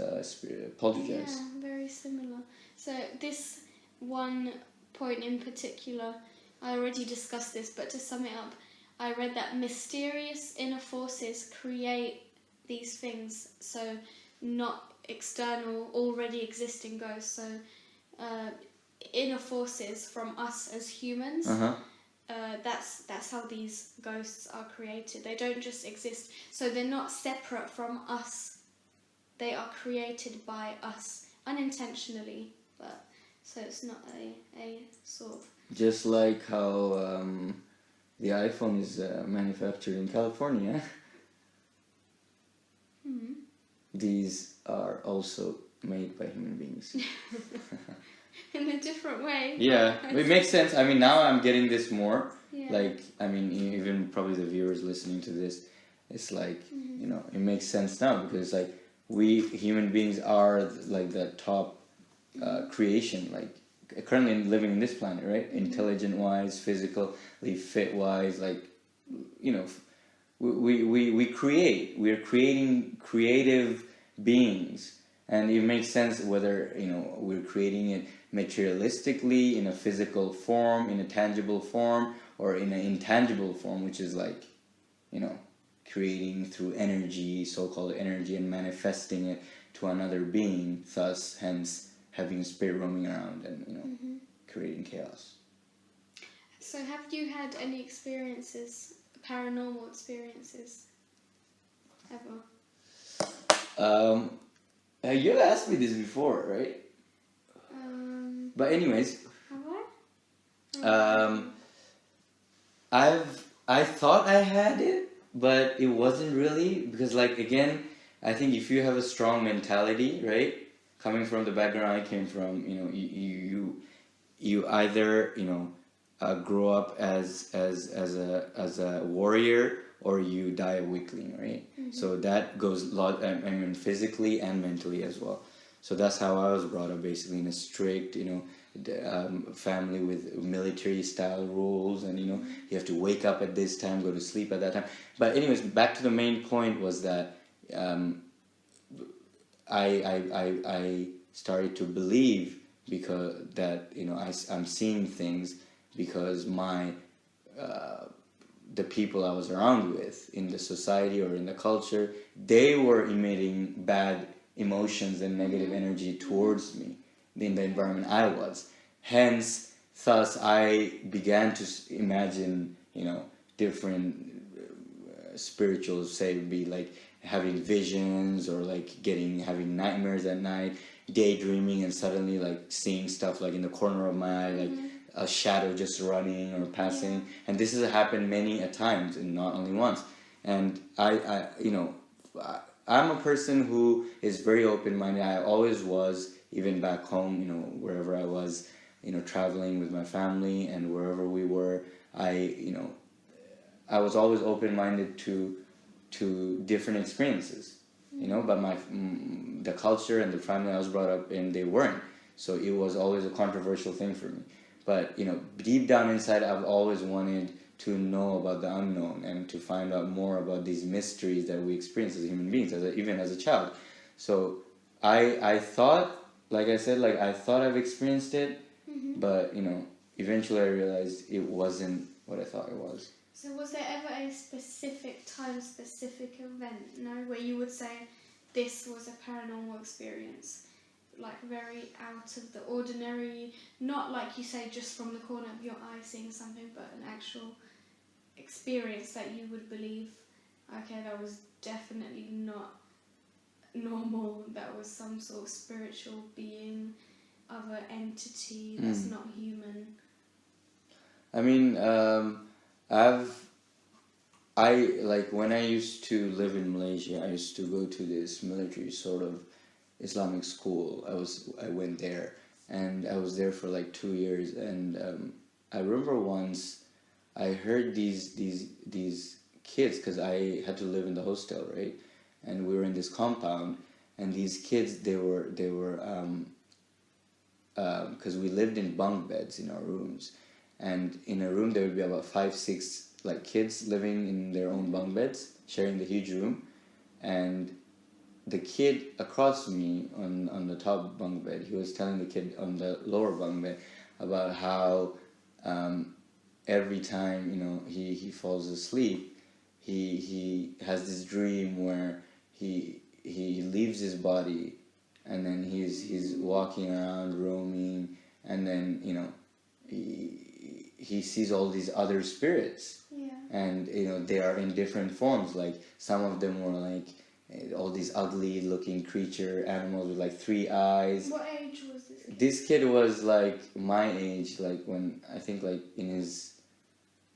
poltergeist. Yeah, very similar. So this one point in particular, I already discussed this, but to sum it up, I read that mysterious inner forces create these things, so not external, already existing ghosts. So inner forces from us as humans. That's how these ghosts are created. They don't just exist. So they're not separate from us. They are created by us unintentionally, but so it's not a sort of. Just like how the iPhone is manufactured in California. These are also made by human beings. In a different way. Yeah, it makes sense. I mean, now I'm getting this more. Yeah. Even probably the viewers listening to this, it's it makes sense now, because we human beings are the top creation, currently living in this planet, right? Intelligent wise, physically fit wise, we create. We're creating creative beings, and it makes sense whether we're creating it materialistically, in a physical form, in a tangible form, or in an intangible form, which is creating through energy, so-called energy, and manifesting it to another being, thus hence having a spirit roaming around and creating chaos. So have you had any paranormal experiences? ever? You asked me this before, right? But anyways, have I? I thought I had it, but it wasn't really, because like again, I think if you have a strong mentality, right, coming from the background I came from, you know, you either, you know, grow up as a warrior, or you die a weakling, right? Mm-hmm. So that goes I mean physically and mentally as well. So that's how I was brought up, basically in a strict, you know, family with military style rules, and you know, you have to wake up at this time, go to sleep at that time. But anyways, back to the main point was that I started to believe, because that, you know, I'm seeing things because the people I was around with in the society or in the culture, they were emitting bad emotions and negative energy towards me in the environment I was. Hence, thus I began to imagine, you know, different spirituals, say, would be like having visions, or like having nightmares at night, daydreaming, and suddenly like seeing stuff like in the corner of my eye, like a shadow just running or passing. And this has happened many a times, and not only once. And I you know, I'm a person who is very open-minded. I always was, even back home, you know, wherever I was, you know, traveling with my family and wherever we were, you know, I was always open-minded to different experiences, you know. But the culture and the family I was brought up in, they weren't. So it was always a controversial thing for me. But, you know, deep down inside, I've always wanted to know about the unknown and to find out more about these mysteries that we experience as human beings, even as a child. So I thought, like I said, like I thought I've experienced it, but, you know, eventually I realized it wasn't what I thought it was. So was there ever a specific time, specific event, where you would say this was a paranormal experience? Like very out of the ordinary, not like you say just from the corner of your eye seeing something, but an actual experience that you would believe, okay, that was definitely not normal, that was some sort of spiritual being, other entity that's not human. I mean, like when I used to live in Malaysia, I used to go to this military sort of Islamic school. I went there, and I was there for like 2 years. And I remember once I heard these kids, because I had to live in the hostel, right? And we were in this compound, and these kids, they were because we lived in bunk beds in our rooms, and in a room there would be about 5-6 like kids living in their own bunk beds, sharing the huge room. And the kid across from me on the top bunk bed, he was telling the kid on the lower bunk bed about how every time, you know, he falls asleep, he has this dream where he leaves his body, and then he's walking around roaming, and then, you know, he sees all these other spirits. And, you know, they are in different forms. Like some of them were like all these ugly looking animals with like 3 eyes. What age was this kid? This kid was like my age, like when I think like in his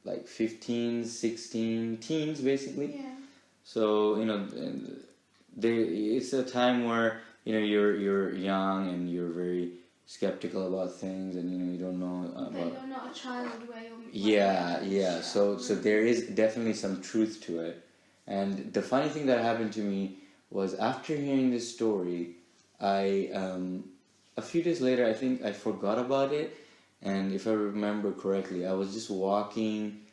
like 15, 16, teens basically. Yeah. So, you know, it's a time where, you know, you're young and you're very skeptical about things, and, you know, you don't know about. But you're not a child where you're. Yeah. So there is definitely some truth to it. And the funny thing that happened to me was, after hearing this story, I a few days later, I think I forgot about it, and if I remember correctly, I was just walking.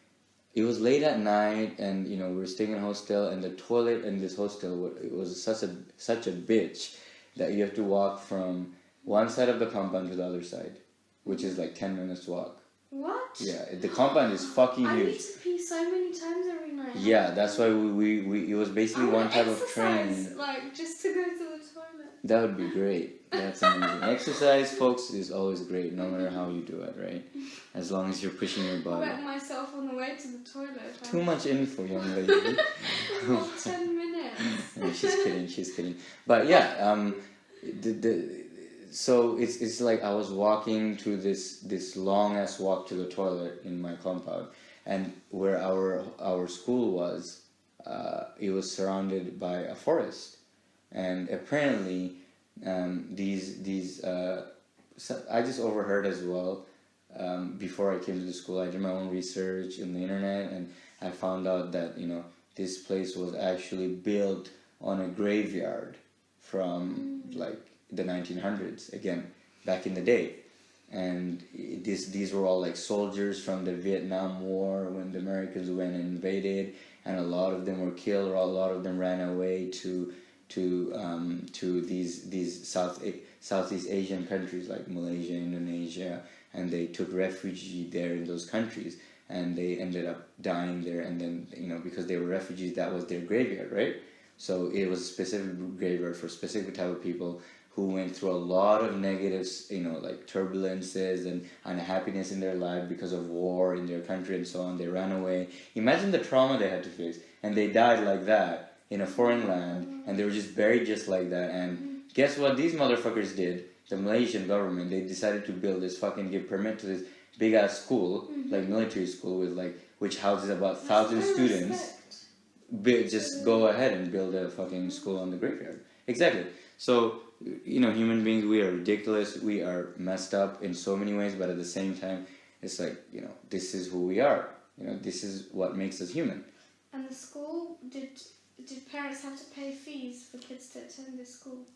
It was late at night, and, you know, we were staying in a hostel, and the toilet in this hostel, it was such a bitch that you have to walk from one side of the compound to the other side, which is like 10 minutes walk. What? Yeah, the compound is fucking huge. I need to pee so many times every night. Yeah, that's why we it was basically one type of training. Like, just to go to the toilet. That would be great. That's amazing. Exercise, folks, is always great, no matter how you do it, right? As long as you're pushing your body. I wet myself on the way to the toilet. Too much info, young lady. For 10 minutes. No, she's kidding. But yeah, so it's like I was walking to this long ass walk to the toilet in my compound, and where our school was, it was surrounded by a forest, and apparently these so I just overheard as well. Before I came to the school, I did my own research in the internet, and I found out that this place was actually built on a graveyard from like the 1900s, again back in the day. And these were all like soldiers from the Vietnam War when the Americans went and invaded, and a lot of them were killed, or a lot of them ran away to these Southeast Asian countries like Malaysia, Indonesia, and they took refuge there in those countries, and they ended up dying there. And then because they were refugees, that was their graveyard, right? So it was a specific graveyard for specific type of people who went through a lot of negatives, like turbulences and unhappiness in their life because of war in their country and so on. They ran away. Imagine the trauma they had to face, and they died like that in a foreign land, and they were just buried just like that. And guess what these motherfuckers did? The Malaysian government, they decided to build this give permit to this big ass school, like military school with which houses about 1,000 students. Just go ahead and build a fucking school on the graveyard. Exactly. So human beings, we are ridiculous. We are messed up in so many ways, but at the same time, it's like this is who we are. This is what makes us human. And the school, did parents have to pay fees for kids to attend this school?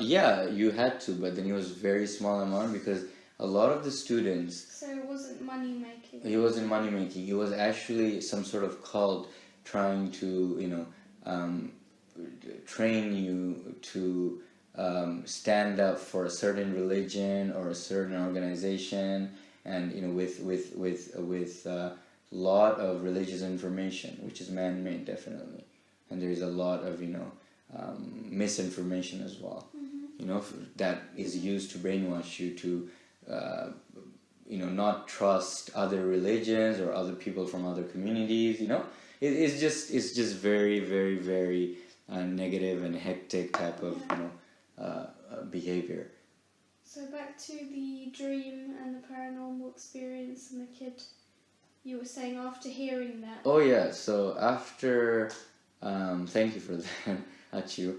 Yeah, you had to, but then it was very small amount because a lot of the students. So it wasn't money making. It wasn't money making. It was actually some sort of cult trying to train you to stand up for a certain religion or a certain organization, and with lot of religious information, which is man-made definitely, and there is a lot of misinformation as well. That is used to brainwash you to not trust other religions or other people from other communities. It's just very, very, very negative and hectic type of behavior. So back to the dream and the paranormal experience and the kid. You were saying after hearing that. Oh yeah, so after thank you for that, Achu.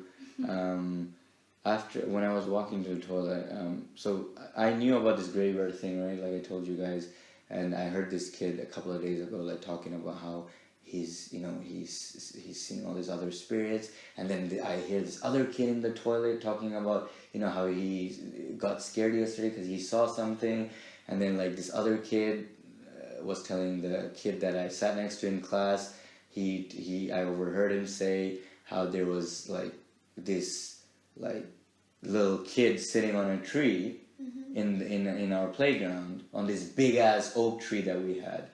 After, when I was walking to the toilet, so I knew about this graveyard thing, right? Like I told you guys, and I heard this kid a couple of days ago, talking about how he's seeing all these other spirits, and then I hear this other kid in the toilet talking about, how he got scared yesterday because he saw something, and then this other kid was telling the kid that I sat next to in class, I overheard him say how there was this little kid sitting on a tree in our playground on this big ass oak tree that we had.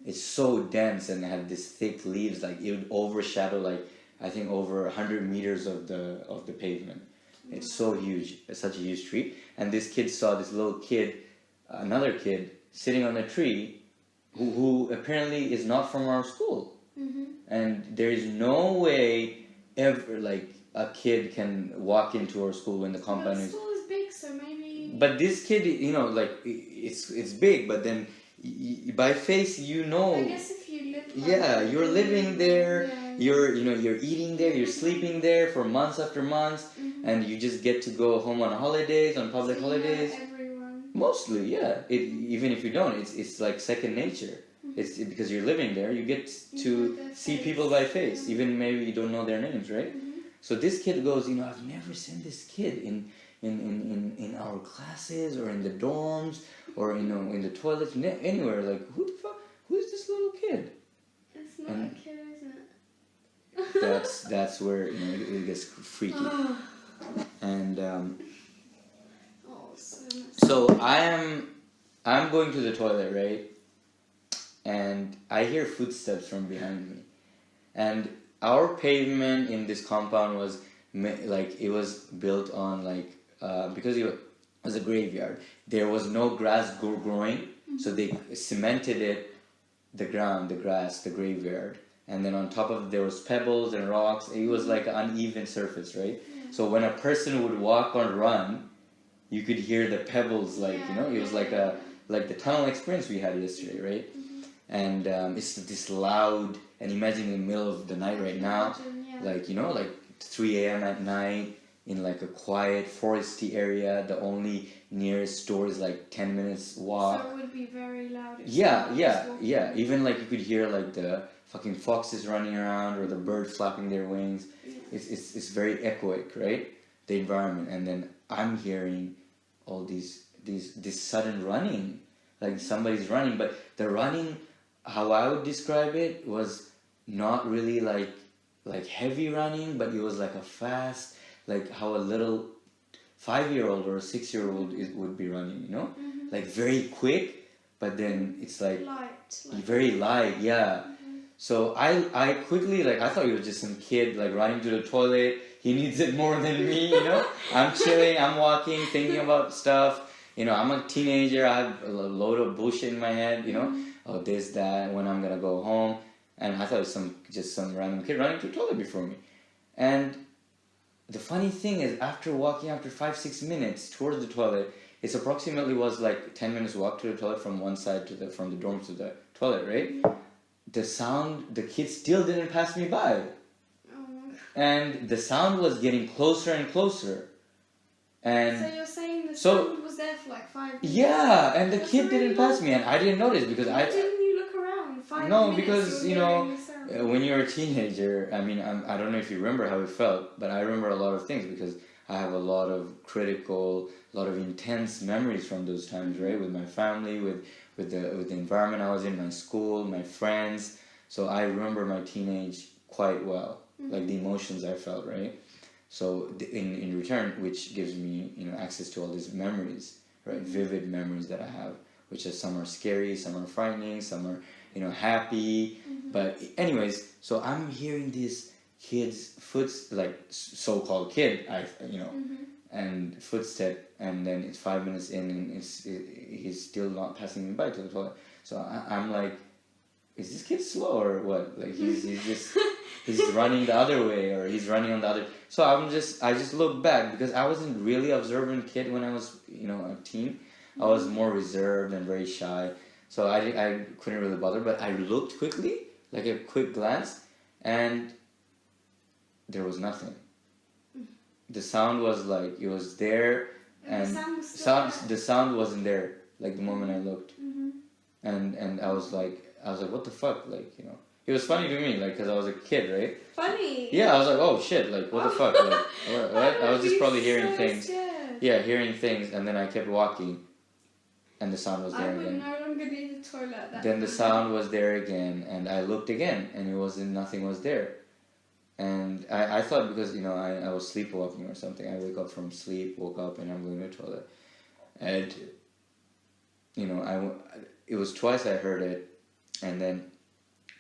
It's so dense and had this thick leaves, it would overshadow I think over 100 meters of the pavement. It's so huge. It's such a huge tree. And this kid saw this little kid, another kid, sitting on a tree who apparently is not from our school. And there is no way ever a kid can walk into our school when the compound is. The school is big, so maybe. But this kid, it's big, but then by face, I guess if you live. Yeah, you're living there. Yeah. You're eating there. You're sleeping there for months after months, and you just get to go home on holidays, on public holidays. Everyone. Mostly, yeah. Even if you don't, it's like second nature. It's because you're living there. You get to see people by face, even maybe you don't know their names, right? So this kid goes, I've never seen this kid in our classes or in the dorms or in the toilets, anywhere. Who the fuck? Who is this little kid? It's not a kid, isn't it? that's where it gets freaky. And so I'm going to the toilet, right? And I hear footsteps from behind me, and our pavement in this compound was it was built on because it was a graveyard. There was no grass growing, so they cemented the ground, the grass, the graveyard and then on top of it there was pebbles and rocks. It was like an uneven surface, right? So when a person would walk or run, you could hear the pebbles, like, you know, it was like the tunnel experience we had yesterday, right? And it's this loud, and imagine in the middle of the night right now, like, you know, like 3 a.m. at night in like a quiet foresty area. The only nearest store is like 10 minutes walk. So it would be very loud. Yeah. Even like you could hear like the fucking foxes running around or the birds flapping their wings. It's very echoic, right? The environment. And then I'm hearing all this sudden running, like somebody's running, but the running, how I would describe it, was not really like heavy running, but it was like a fast, like how a little 5-year-old or a 6-year-old would be running, you know, like very quick, but then it's like very light, So I quickly, like, I thought he was just some kid like running to the toilet. He needs it more than me, you know. I'm chilling, I'm walking, thinking about stuff. You know, I'm a teenager. I have a load of bullshit in my head, you know. Oh, this, that, when I'm gonna go home. And I thought it was just some random kid running to the toilet before me. And the funny thing is, after walking, after 5-6 minutes towards the toilet, it's approximately was like 10 minutes walk to the toilet from one side from the dorm to the toilet, right? The kid still didn't pass me by. And the sound was getting closer and closer. And so you're saying the sound was there for like 5 minutes? Yeah, and the kid didn't pass me, and I didn't notice because Why didn't you look around? 5 minutes? No, because, you know, when you're a teenager, I mean, I don't know if you remember how it felt, but I remember a lot of things because I have a lot of critical, a lot of intense memories from those times, right? With my family, with the environment I was in, my school, my friends. So I remember my teenage quite well, like the emotions I felt, right? So in return, which gives me, you know, access to all these memories, right? Vivid memories that I have, which is some are scary, some are frightening, some are, you know, happy. But anyways, so I'm hearing this kid's like so-called kid, and footstep, and then it's 5 minutes in, and he's still not passing me by to the toilet. So I'm like, is this kid slow or what? Like he's just he's running the other way, or he's running on the other. So I just look back because I wasn't really observant kid when I was, you know, a teen. I was more reserved and very shy. So I couldn't really bother, but I looked quickly, like a quick glance, and there was nothing. The sound was like, it was there, and the sound wasn't there, like the moment I looked. And I was like, what the fuck, like, you know. It was funny to me, like, because I was a kid, right? Funny? Yeah, I was like, oh shit, like, what the fuck, like, what? I was just probably hearing things. Scared. Yeah, hearing things, and then I kept walking, and the sound was there again. I would no longer be in the toilet at that Then the sound was there again, and I looked again, and nothing was there. And I thought, because, you know, I was sleepwalking or something. I wake up from sleep, woke up, and I'm going to the toilet. And, you know, it was twice I heard it, and then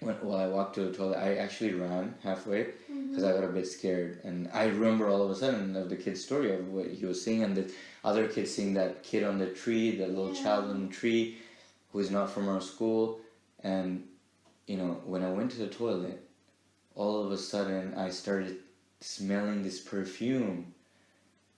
while I walked to the toilet, I actually ran halfway because I got a bit scared. And I remember all of a sudden of the kid's story of what he was seeing, and the other kid seeing that kid on the tree, that little child on the tree who is not from our school. And, you know, when I went to the toilet, all of a sudden I started smelling this perfume.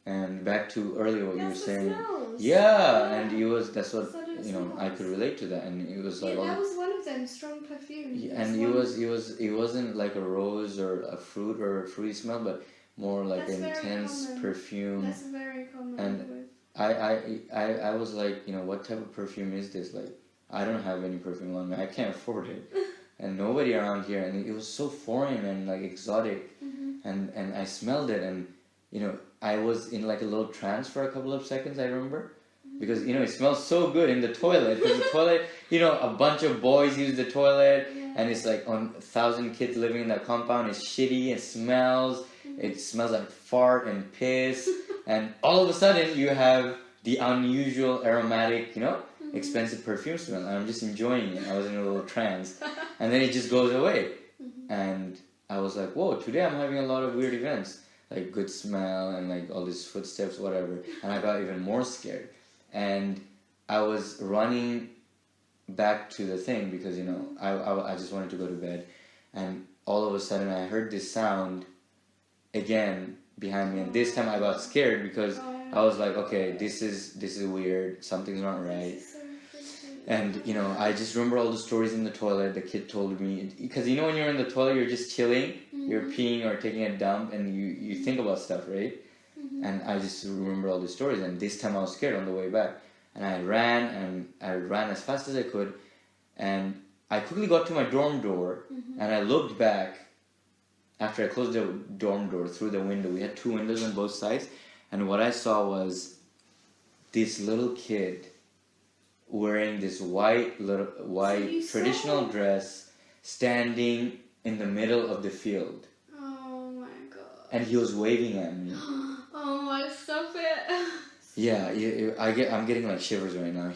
And back to earlier what you were saying. Yeah, and that's what, you know, I could relate to that. And it was like, that was one of them, strong perfume. And it wasn't like a rose or a fruit or a fruity smell, but more like an intense perfume. That's very common. And I was like, you know, what type of perfume is this? Like, I don't have any perfume on me. I can't afford it. And nobody around here, and it was so foreign and like exotic. And I smelled it, and, you know, I was in like a little trance for a couple of seconds, I remember. Because, you know, it smells so good in the toilet. Because the toilet, you know, a bunch of boys use the toilet. And it's like 1,000 kids living in that compound. It's shitty. It smells. It smells like fart and piss. And all of a sudden, you have the unusual aromatic, you know, expensive perfume smell. And I'm just enjoying it. I was in a little trance. And then it just goes away. And I was like, whoa, today I'm having a lot of weird events. Like good smell and like all these footsteps, whatever. And I got even more scared. And I was running back to the thing because, you know, I just wanted to go to bed. and all of a sudden I heard this sound again behind me, and this time I got scared because I was like, okay, this is weird, something's not right. And you know, I just remember all the stories in the toilet the kid told me, because you know when you're in the toilet you're just chilling, you're peeing or taking a dump, and you think about stuff, right? And I just remember all the stories, and this time I was scared on the way back, and I ran as fast as I could, and I quickly got to my dorm door, and I looked back after I closed the dorm door through the window. We had 2 windows on both sides, and what I saw was this little kid wearing this white traditional dress, standing in the middle of the field. Oh my god. And he was waving at me. Oh my, stop it. Yeah, I'm getting like shivers right now.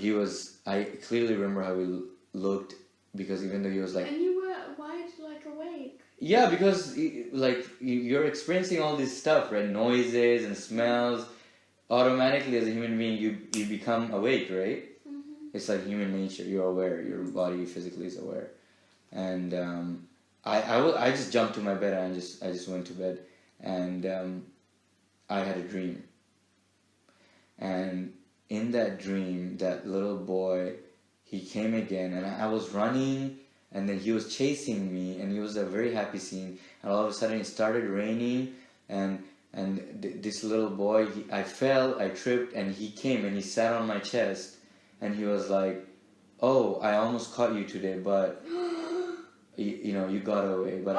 I clearly remember how he looked, because even though he was like... And you were wide, like, awake. Yeah, because like you're experiencing all this stuff, right? Noises and smells. Automatically, as a human being, you become awake, right? It's like human nature. You're aware. Your body physically is aware. And I just jumped to my bed and I just went to bed, and I had a dream. And in that dream, that little boy, he came again, and I was running, and then he was chasing me, and it was a very happy scene. And all of a sudden it started raining, and this little boy, I fell, I tripped, and he came and he sat on my chest, and he was like, "Oh, I almost caught you today, but you know, you got away, but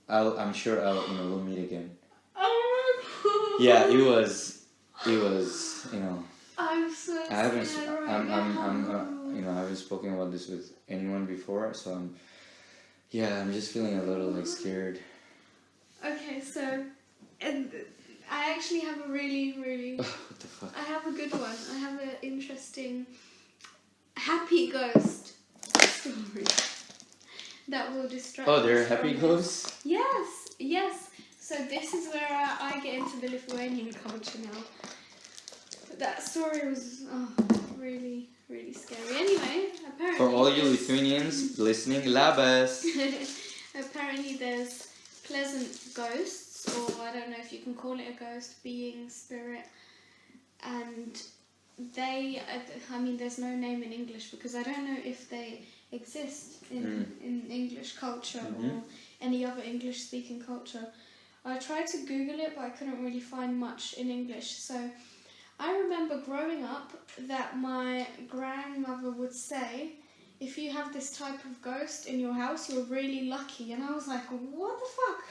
I'm sure we'll meet again." Oh my god. Yeah, it was, you know. I'm so I haven't, scared right I now. haven't spoken about this with anyone before, so I'm just feeling a little like scared. Okay, so, and I actually have a really, really... What the fuck? I have a good one. I have an interesting, happy ghost story that will distract us. Oh, there are happy ghosts? Yes. So this is where I get into the Lithuanian culture now. That story was really, really scary. Anyway, apparently... For all you Lithuanians listening, labas! Apparently there's pleasant ghosts, or I don't know if you can call it a ghost, being, spirit, and they, there's no name in English because I don't know if they exist in English culture or any other English speaking culture. I tried to Google it, but I couldn't really find much in English. So I remember growing up that my grandmother would say, if you have this type of ghost in your house, you're really lucky. And I was like, what the fuck?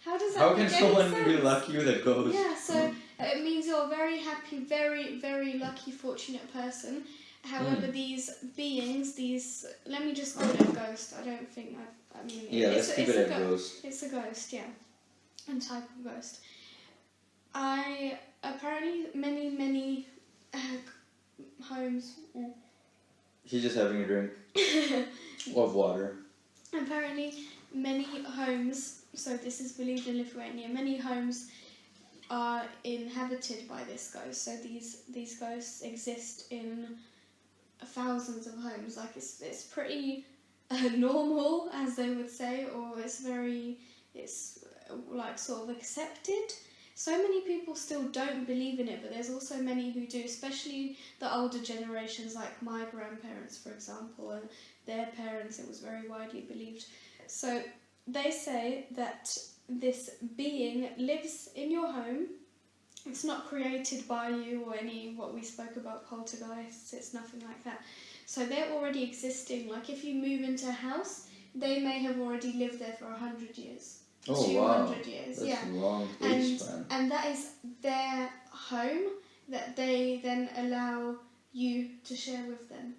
How does that How make can any someone sense? be lucky with a ghost? Yeah, so it means you're a very happy, very, very lucky, fortunate person. However, these beings, let me just call it a ghost. I don't think, yeah, let's keep it a ghost. It's a ghost, yeah. A type of ghost. Apparently many homes... He's just having a drink of water. Apparently many homes, so this is believed in Lithuania, many homes are inhabited by this ghost. So these ghosts exist in thousands of homes. Like it's pretty normal, as they would say, or it's like sort of accepted. So many people still don't believe in it, but there's also many who do, especially the older generations, like my grandparents, for example, and their parents. It was very widely believed. So they say that this being lives in your home. It's not created by you or what we spoke about, poltergeists. It's nothing like that. So they're already existing. Like if you move into a house, they may have already lived there for 100 years. Oh, 200 wow. years, That's yeah. a long age span. And that is their home that they then allow you to share with them.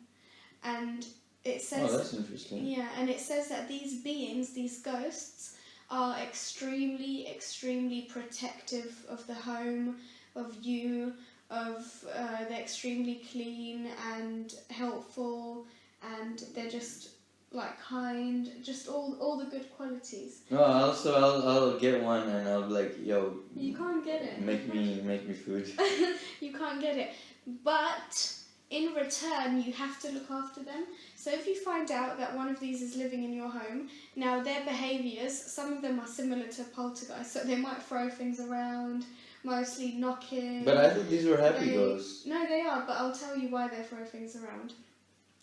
And it says... Oh, that's interesting. Yeah, and it says that these beings, these ghosts, are extremely, extremely protective of the home, of you, they're extremely clean and helpful, and they're just... like kind, just all the good qualities. No, also I'll get one and I'll be like, yo. You can't get it. Make me food. You can't get it. But in return, you have to look after them. So if you find out that one of these is living in your home, now their behaviours, some of them are similar to poltergeist, so they might throw things around, mostly knocking. But I thought these were happy ghosts. No, they are, but I'll tell you why they throw things around.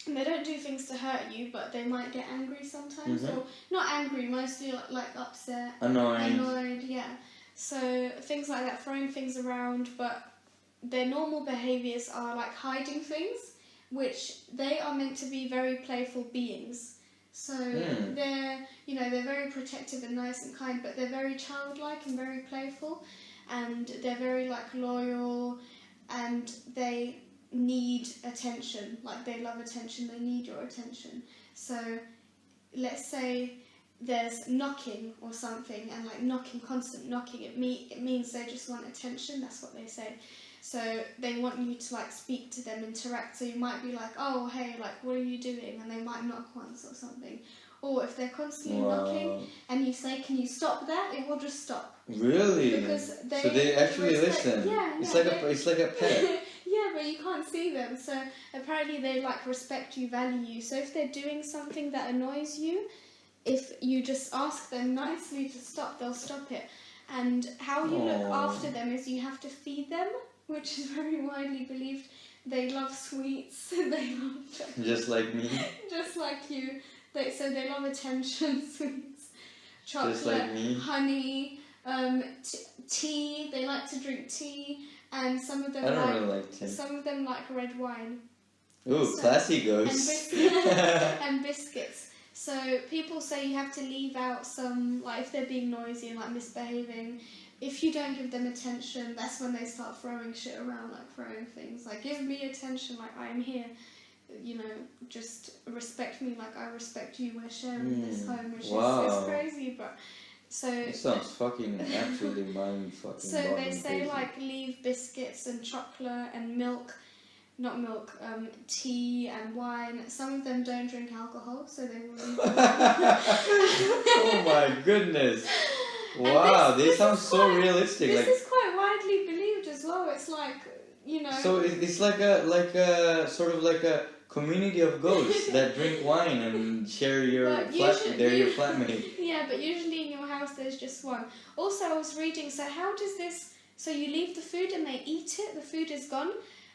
And they don't do things to hurt you, but they might get angry sometimes, or not angry, mostly like upset, annoyed, yeah. So things like that, throwing things around, but their normal behaviours are like hiding things, which they are meant to be very playful beings. So they're very protective and nice and kind, but they're very childlike and very playful, and they're very like loyal, and they need attention. Like they love attention, they need your attention. So let's say there's knocking or something, and like knocking, constant knocking, it means they just want attention. That's what they say. So they want you to like speak to them, interact. So you might be like, oh hey, like what are you doing? And they might knock once or something. Or if they're constantly knocking and you say, can you stop that? It will just stop. Really? Because so they actually listen. Yeah, it's like a pet. Yeah, but you can't see them. So apparently they like respect you, value you. So if they're doing something that annoys you, if you just ask them nicely to stop, they'll stop it. And how you look after them is you have to feed them, which is very widely believed. They love sweets. They love just like me. Just like you. So they love attention, sweets, chocolate, just like me. Honey, tea. They like to drink tea, and some of them really like tea. Some of them like red wine. Ooh, classy ghosts. And biscuits. So people say you have to leave out some, like if they're being noisy and like misbehaving. If you don't give them attention, that's when they start throwing shit around, like throwing things. Like, give me attention, like I am here. You know, just respect me like I respect you. We're sharing this home, which is crazy, but so it sounds fucking absolutely mind fucking. So they say crazy. Like leave biscuits and chocolate and milk, not milk, tea and wine. Some of them don't drink alcohol, so they will leave. Oh my goodness! Wow, they sound so realistic. This is quite widely believed as well. It's like, you know. So it's like a sort of like a community of ghosts that drink wine and share your they're your flatmate. Yeah, but usually in your house there's just one. Also, I was reading, so how does this, so you leave the food and they eat it, the food is gone.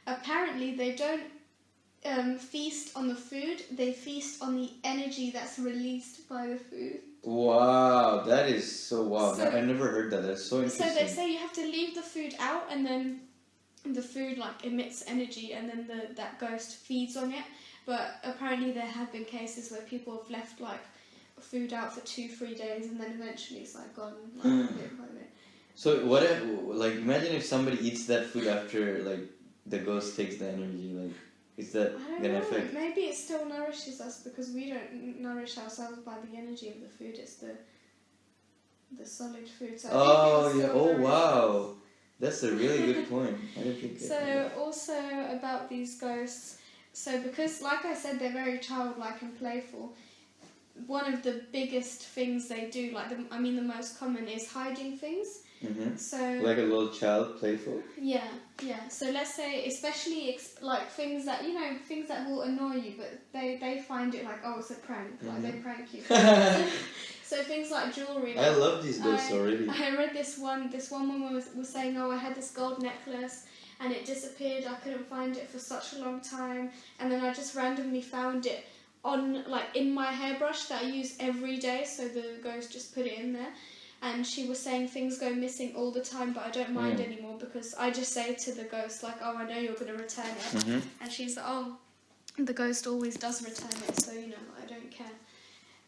Apparently they don't feast on the food, they feast on the energy that's released by the food. Wow, that is so wow. So, I never heard that. That's so interesting. So they say you have to leave the food out, and then the food like emits energy, and then that ghost feeds on it. But apparently there have been cases where people have left like food out for 2-3 days, and then eventually it's like gone like bit by bit. So what if, like, imagine if somebody eats that food after like the ghost takes the energy, like, is that gonna affect? Maybe it still nourishes us because we don't nourish ourselves by the energy of the food. It's the solid food. So Wow. That's a really good point. I didn't think so also about these ghosts, so because like I said they're very childlike and playful, one of the biggest things they do, like the most common is hiding things. Mm-hmm. So like a little child, playful. Yeah. So let's say, especially like things that will annoy you, but they find it like, oh, it's a prank. Like they prank you. So things like jewelry. Like, I love these ghosts already. I read this one woman was saying, oh, I had this gold necklace and it disappeared. I couldn't find it for such a long time, and then I just randomly found it in my hairbrush that I use every day. So the ghost just put it in there. And she was saying things go missing all the time, but I don't mind anymore because I just say to the ghost, like, oh, I know you're going to return it. Mm-hmm. And she's like, oh, the ghost always does return it, so, I don't care.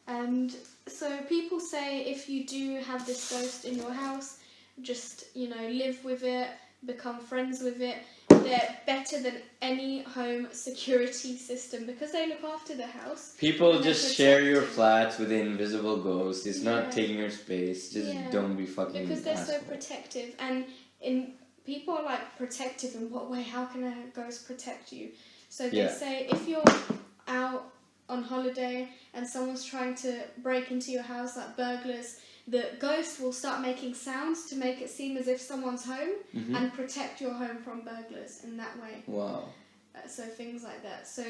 And so people say if you do have this ghost in your house, just, live with it, become friends with it. They're better than any home security system because they look after the house. People just share your flats with an invisible ghost. It's not taking your space. Just don't be fucking because they're so protective. And people are like protective in what way? How can a ghost protect you? So they say if you're out on holiday and someone's trying to break into your house, like burglars, the ghost will start making sounds to make it seem as if someone's home and protect your home from burglars in that way. Wow. So things like that. So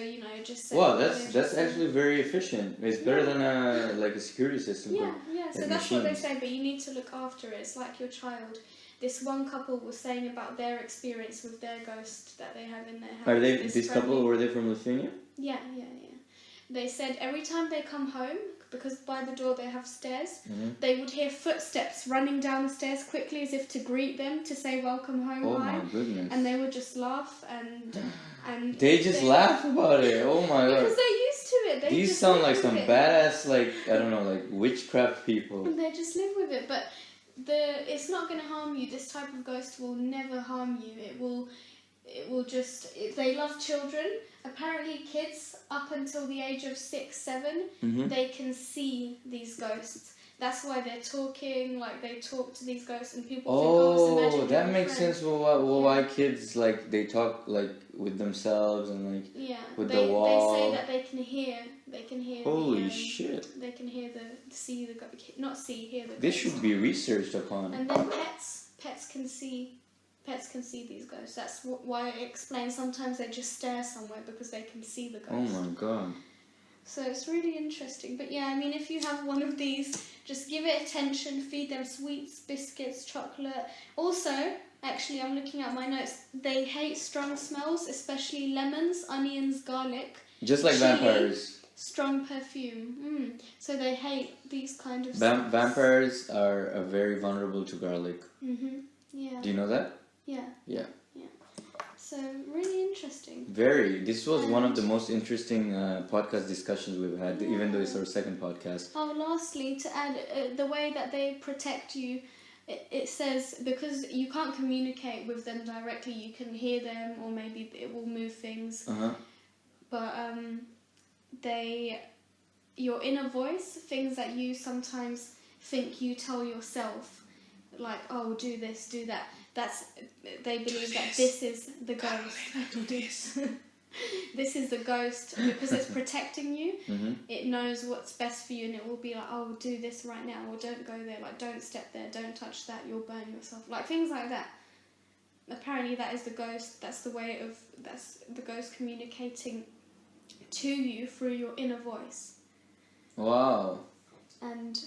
just Wow, that's actually very efficient. It's better than a security system. Yeah. So like that's what they machines. say. But you need to look after it. It's like your child. This one couple was saying about their experience with their ghost that they have in their house. Are they this couple? Were they from Lithuania? Yeah. They said every time they come home, because by the door they have stairs, they would hear footsteps running down the stairs quickly as if to greet them, to say welcome home. Oh hi. my goodness! And they would just laugh and they just laugh about it. Oh my god! Because they're used to it. These sound like some badass, I don't know, witchcraft people. And they just live with it, but it's not going to harm you. This type of ghost will never harm you. It will just. They love children. Apparently, kids up until the age of 6, 7, they can see these ghosts. That's why they're talking, they talk to these ghosts, and people think, oh, that makes sense. Why kids they talk with themselves and with the wall. They say that they can hear. Holy shit! They can hear hear the. This should be researched upon. And then pets can see these ghosts. That's why it explains sometimes they just stare somewhere because they can see the ghost. Oh my god. So it's really interesting. But yeah, I mean, if you have one of these, just give it attention, feed them sweets, biscuits, chocolate. Also, actually, I'm looking at my notes, they hate strong smells, especially lemons, onions, garlic. Just like chili, vampires. Strong perfume. So they hate these kind of vampires are very vulnerable to garlic. Yeah. Do you know that? Yeah. Yeah. So, really interesting. Very. This was one of the most interesting podcast discussions we've had, even though it's our second podcast. Oh, lastly, to add, the way that they protect you, it says, because you can't communicate with them directly, you can hear them, or maybe it will move things. But your inner voice, things that you sometimes think you tell yourself, oh, do this, do that. They believe that this is the ghost. This is the ghost because it's protecting you. It knows what's best for you, and it will be oh, do this right now, or don't go there. Don't step there. Don't touch that. You'll burn yourself. Things like that. Apparently, that is the ghost. That's the ghost communicating to you through your inner voice. Wow. And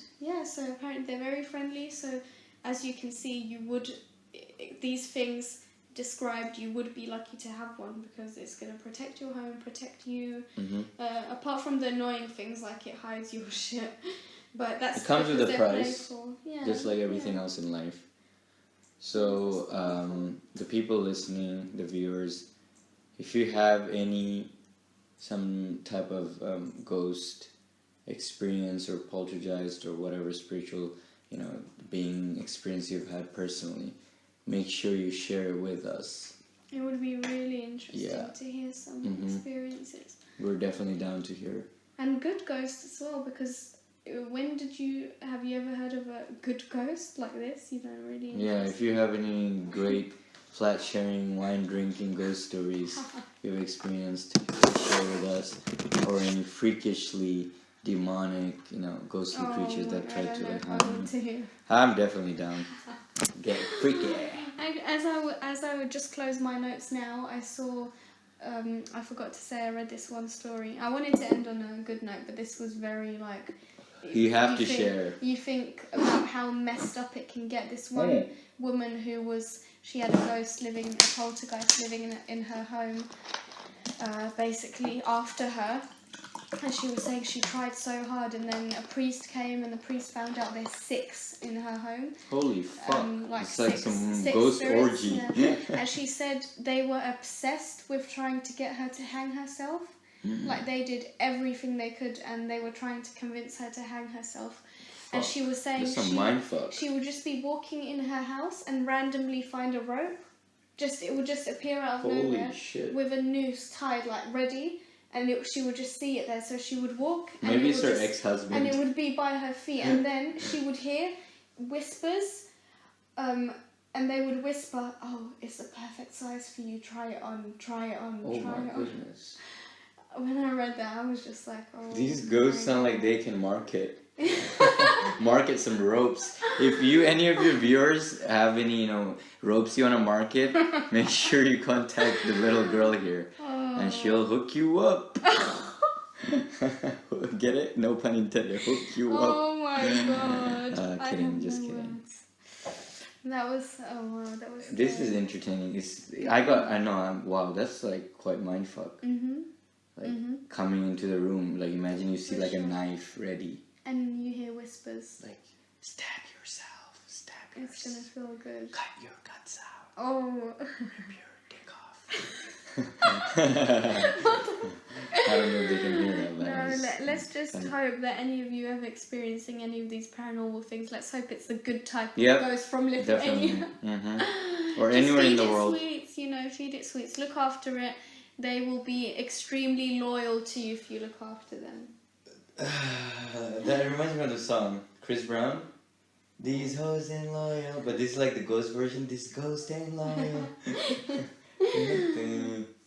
so apparently they're very friendly. So as you can see, these things described, you would be lucky to have one because it's going to protect your home, protect you. Apart from the annoying things it hides your shit, but it comes with a price, just like everything else in life. So the people listening, the viewers, if you have some type of ghost experience or poltergeist or whatever spiritual being experience you've had personally, make sure you share it with us. It would be really interesting to hear some experiences. We're definitely down to hear. And good ghosts as well, because have you ever heard of a good ghost like this? Really interesting. Yeah, if you have any great flat sharing, wine drinking ghost stories you've experienced, share with us, or any freakishly demonic, ghostly creatures that try to harm you. I'm definitely down. Get freaky. As I would just close my notes now, I saw. I forgot to say I read this one story. I wanted to end on a good note, but this was very You have to share. You think about how messed up it can get. This one woman she had a ghost a poltergeist living in her home, basically after her. And she was saying she tried so hard, and then a priest came, and the priest found out there's 6 in her home. Holy fuck! It's like some ghost spirits, orgy. Yeah. And she said they were obsessed with trying to get her to hang herself. They did everything they could, and they were trying to convince her to hang herself. Fuck. And she was saying she would just be walking in her house and randomly find a rope. It would just appear out of nowhere with a noose tied ready. And she would just see it there, so she would walk. Maybe it's her ex-husband. And it would be by her feet, and then she would hear whispers, and they would whisper, "Oh, it's the perfect size for you. Try it on. Try it on. Oh try my it on." goodness! When I read that, I was just like, "Oh." These ghosts sound like they can market. Market some ropes. If any of your viewers have any ropes you want to market, make sure you contact the little girl here. Oh and she'll hook you up. Get it? No pun intended. Hook you up. Oh my god. Kidding, just kidding. Words. That was, oh wow, that was scary. This is entertaining. Wow, that's like quite mindfuck. Like coming into the room, like imagine you see For like sure. a knife ready. And you hear whispers. Like, stab yourself, stab It's gonna yourself. feel good. Cut your guts out. Oh. Rip your dick off. I don't know if they can hear that, but No, let's just hope that any of you ever experiencing any of these paranormal things, let's hope it's the good type Yep, that goes from Lithuania. Or Just anywhere in the feed it world. sweets, feed it sweets, look after it. They will be extremely loyal to you if you look after them. That reminds me of the song, Chris Brown. These hoes ain't loyal, but this is like the ghost version. This ghost ain't loyal.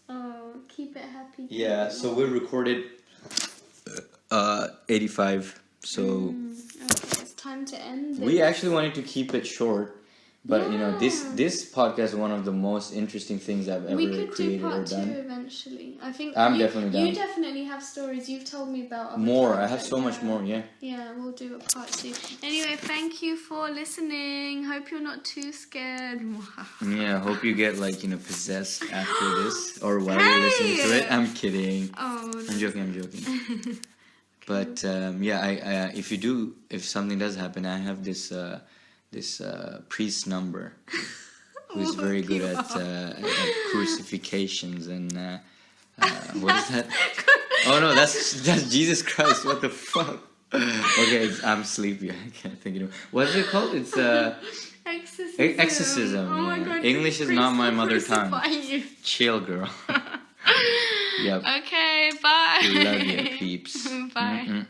Oh, keep it happy. Yeah, so we recorded 85. So Okay, it's time to end. we actually wanted to keep it short, but this podcast is one of the most interesting things I've ever we could do created or part 2 done. eventually. I think I'm definitely down. You definitely have stories you've told me about. Other More, times I have that so much more. Yeah. Yeah, we'll do a part 2. Anyway, thank you for listening. Hope you're not too scared. Yeah, hope you get possessed after this or while you're listening to it. I'm kidding. Oh, I'm joking. But if something does happen, I have this priest number who's very good at crucifixions and what is that? Oh no, that's Jesus Christ. What the fuck? Okay, I'm sleepy. I can't think of it. What's it called? It's exorcism. Exorcism. Oh my God, English is not my mother tongue. You. Chill, girl. Yep. Okay, bye. Love you, peeps. Bye.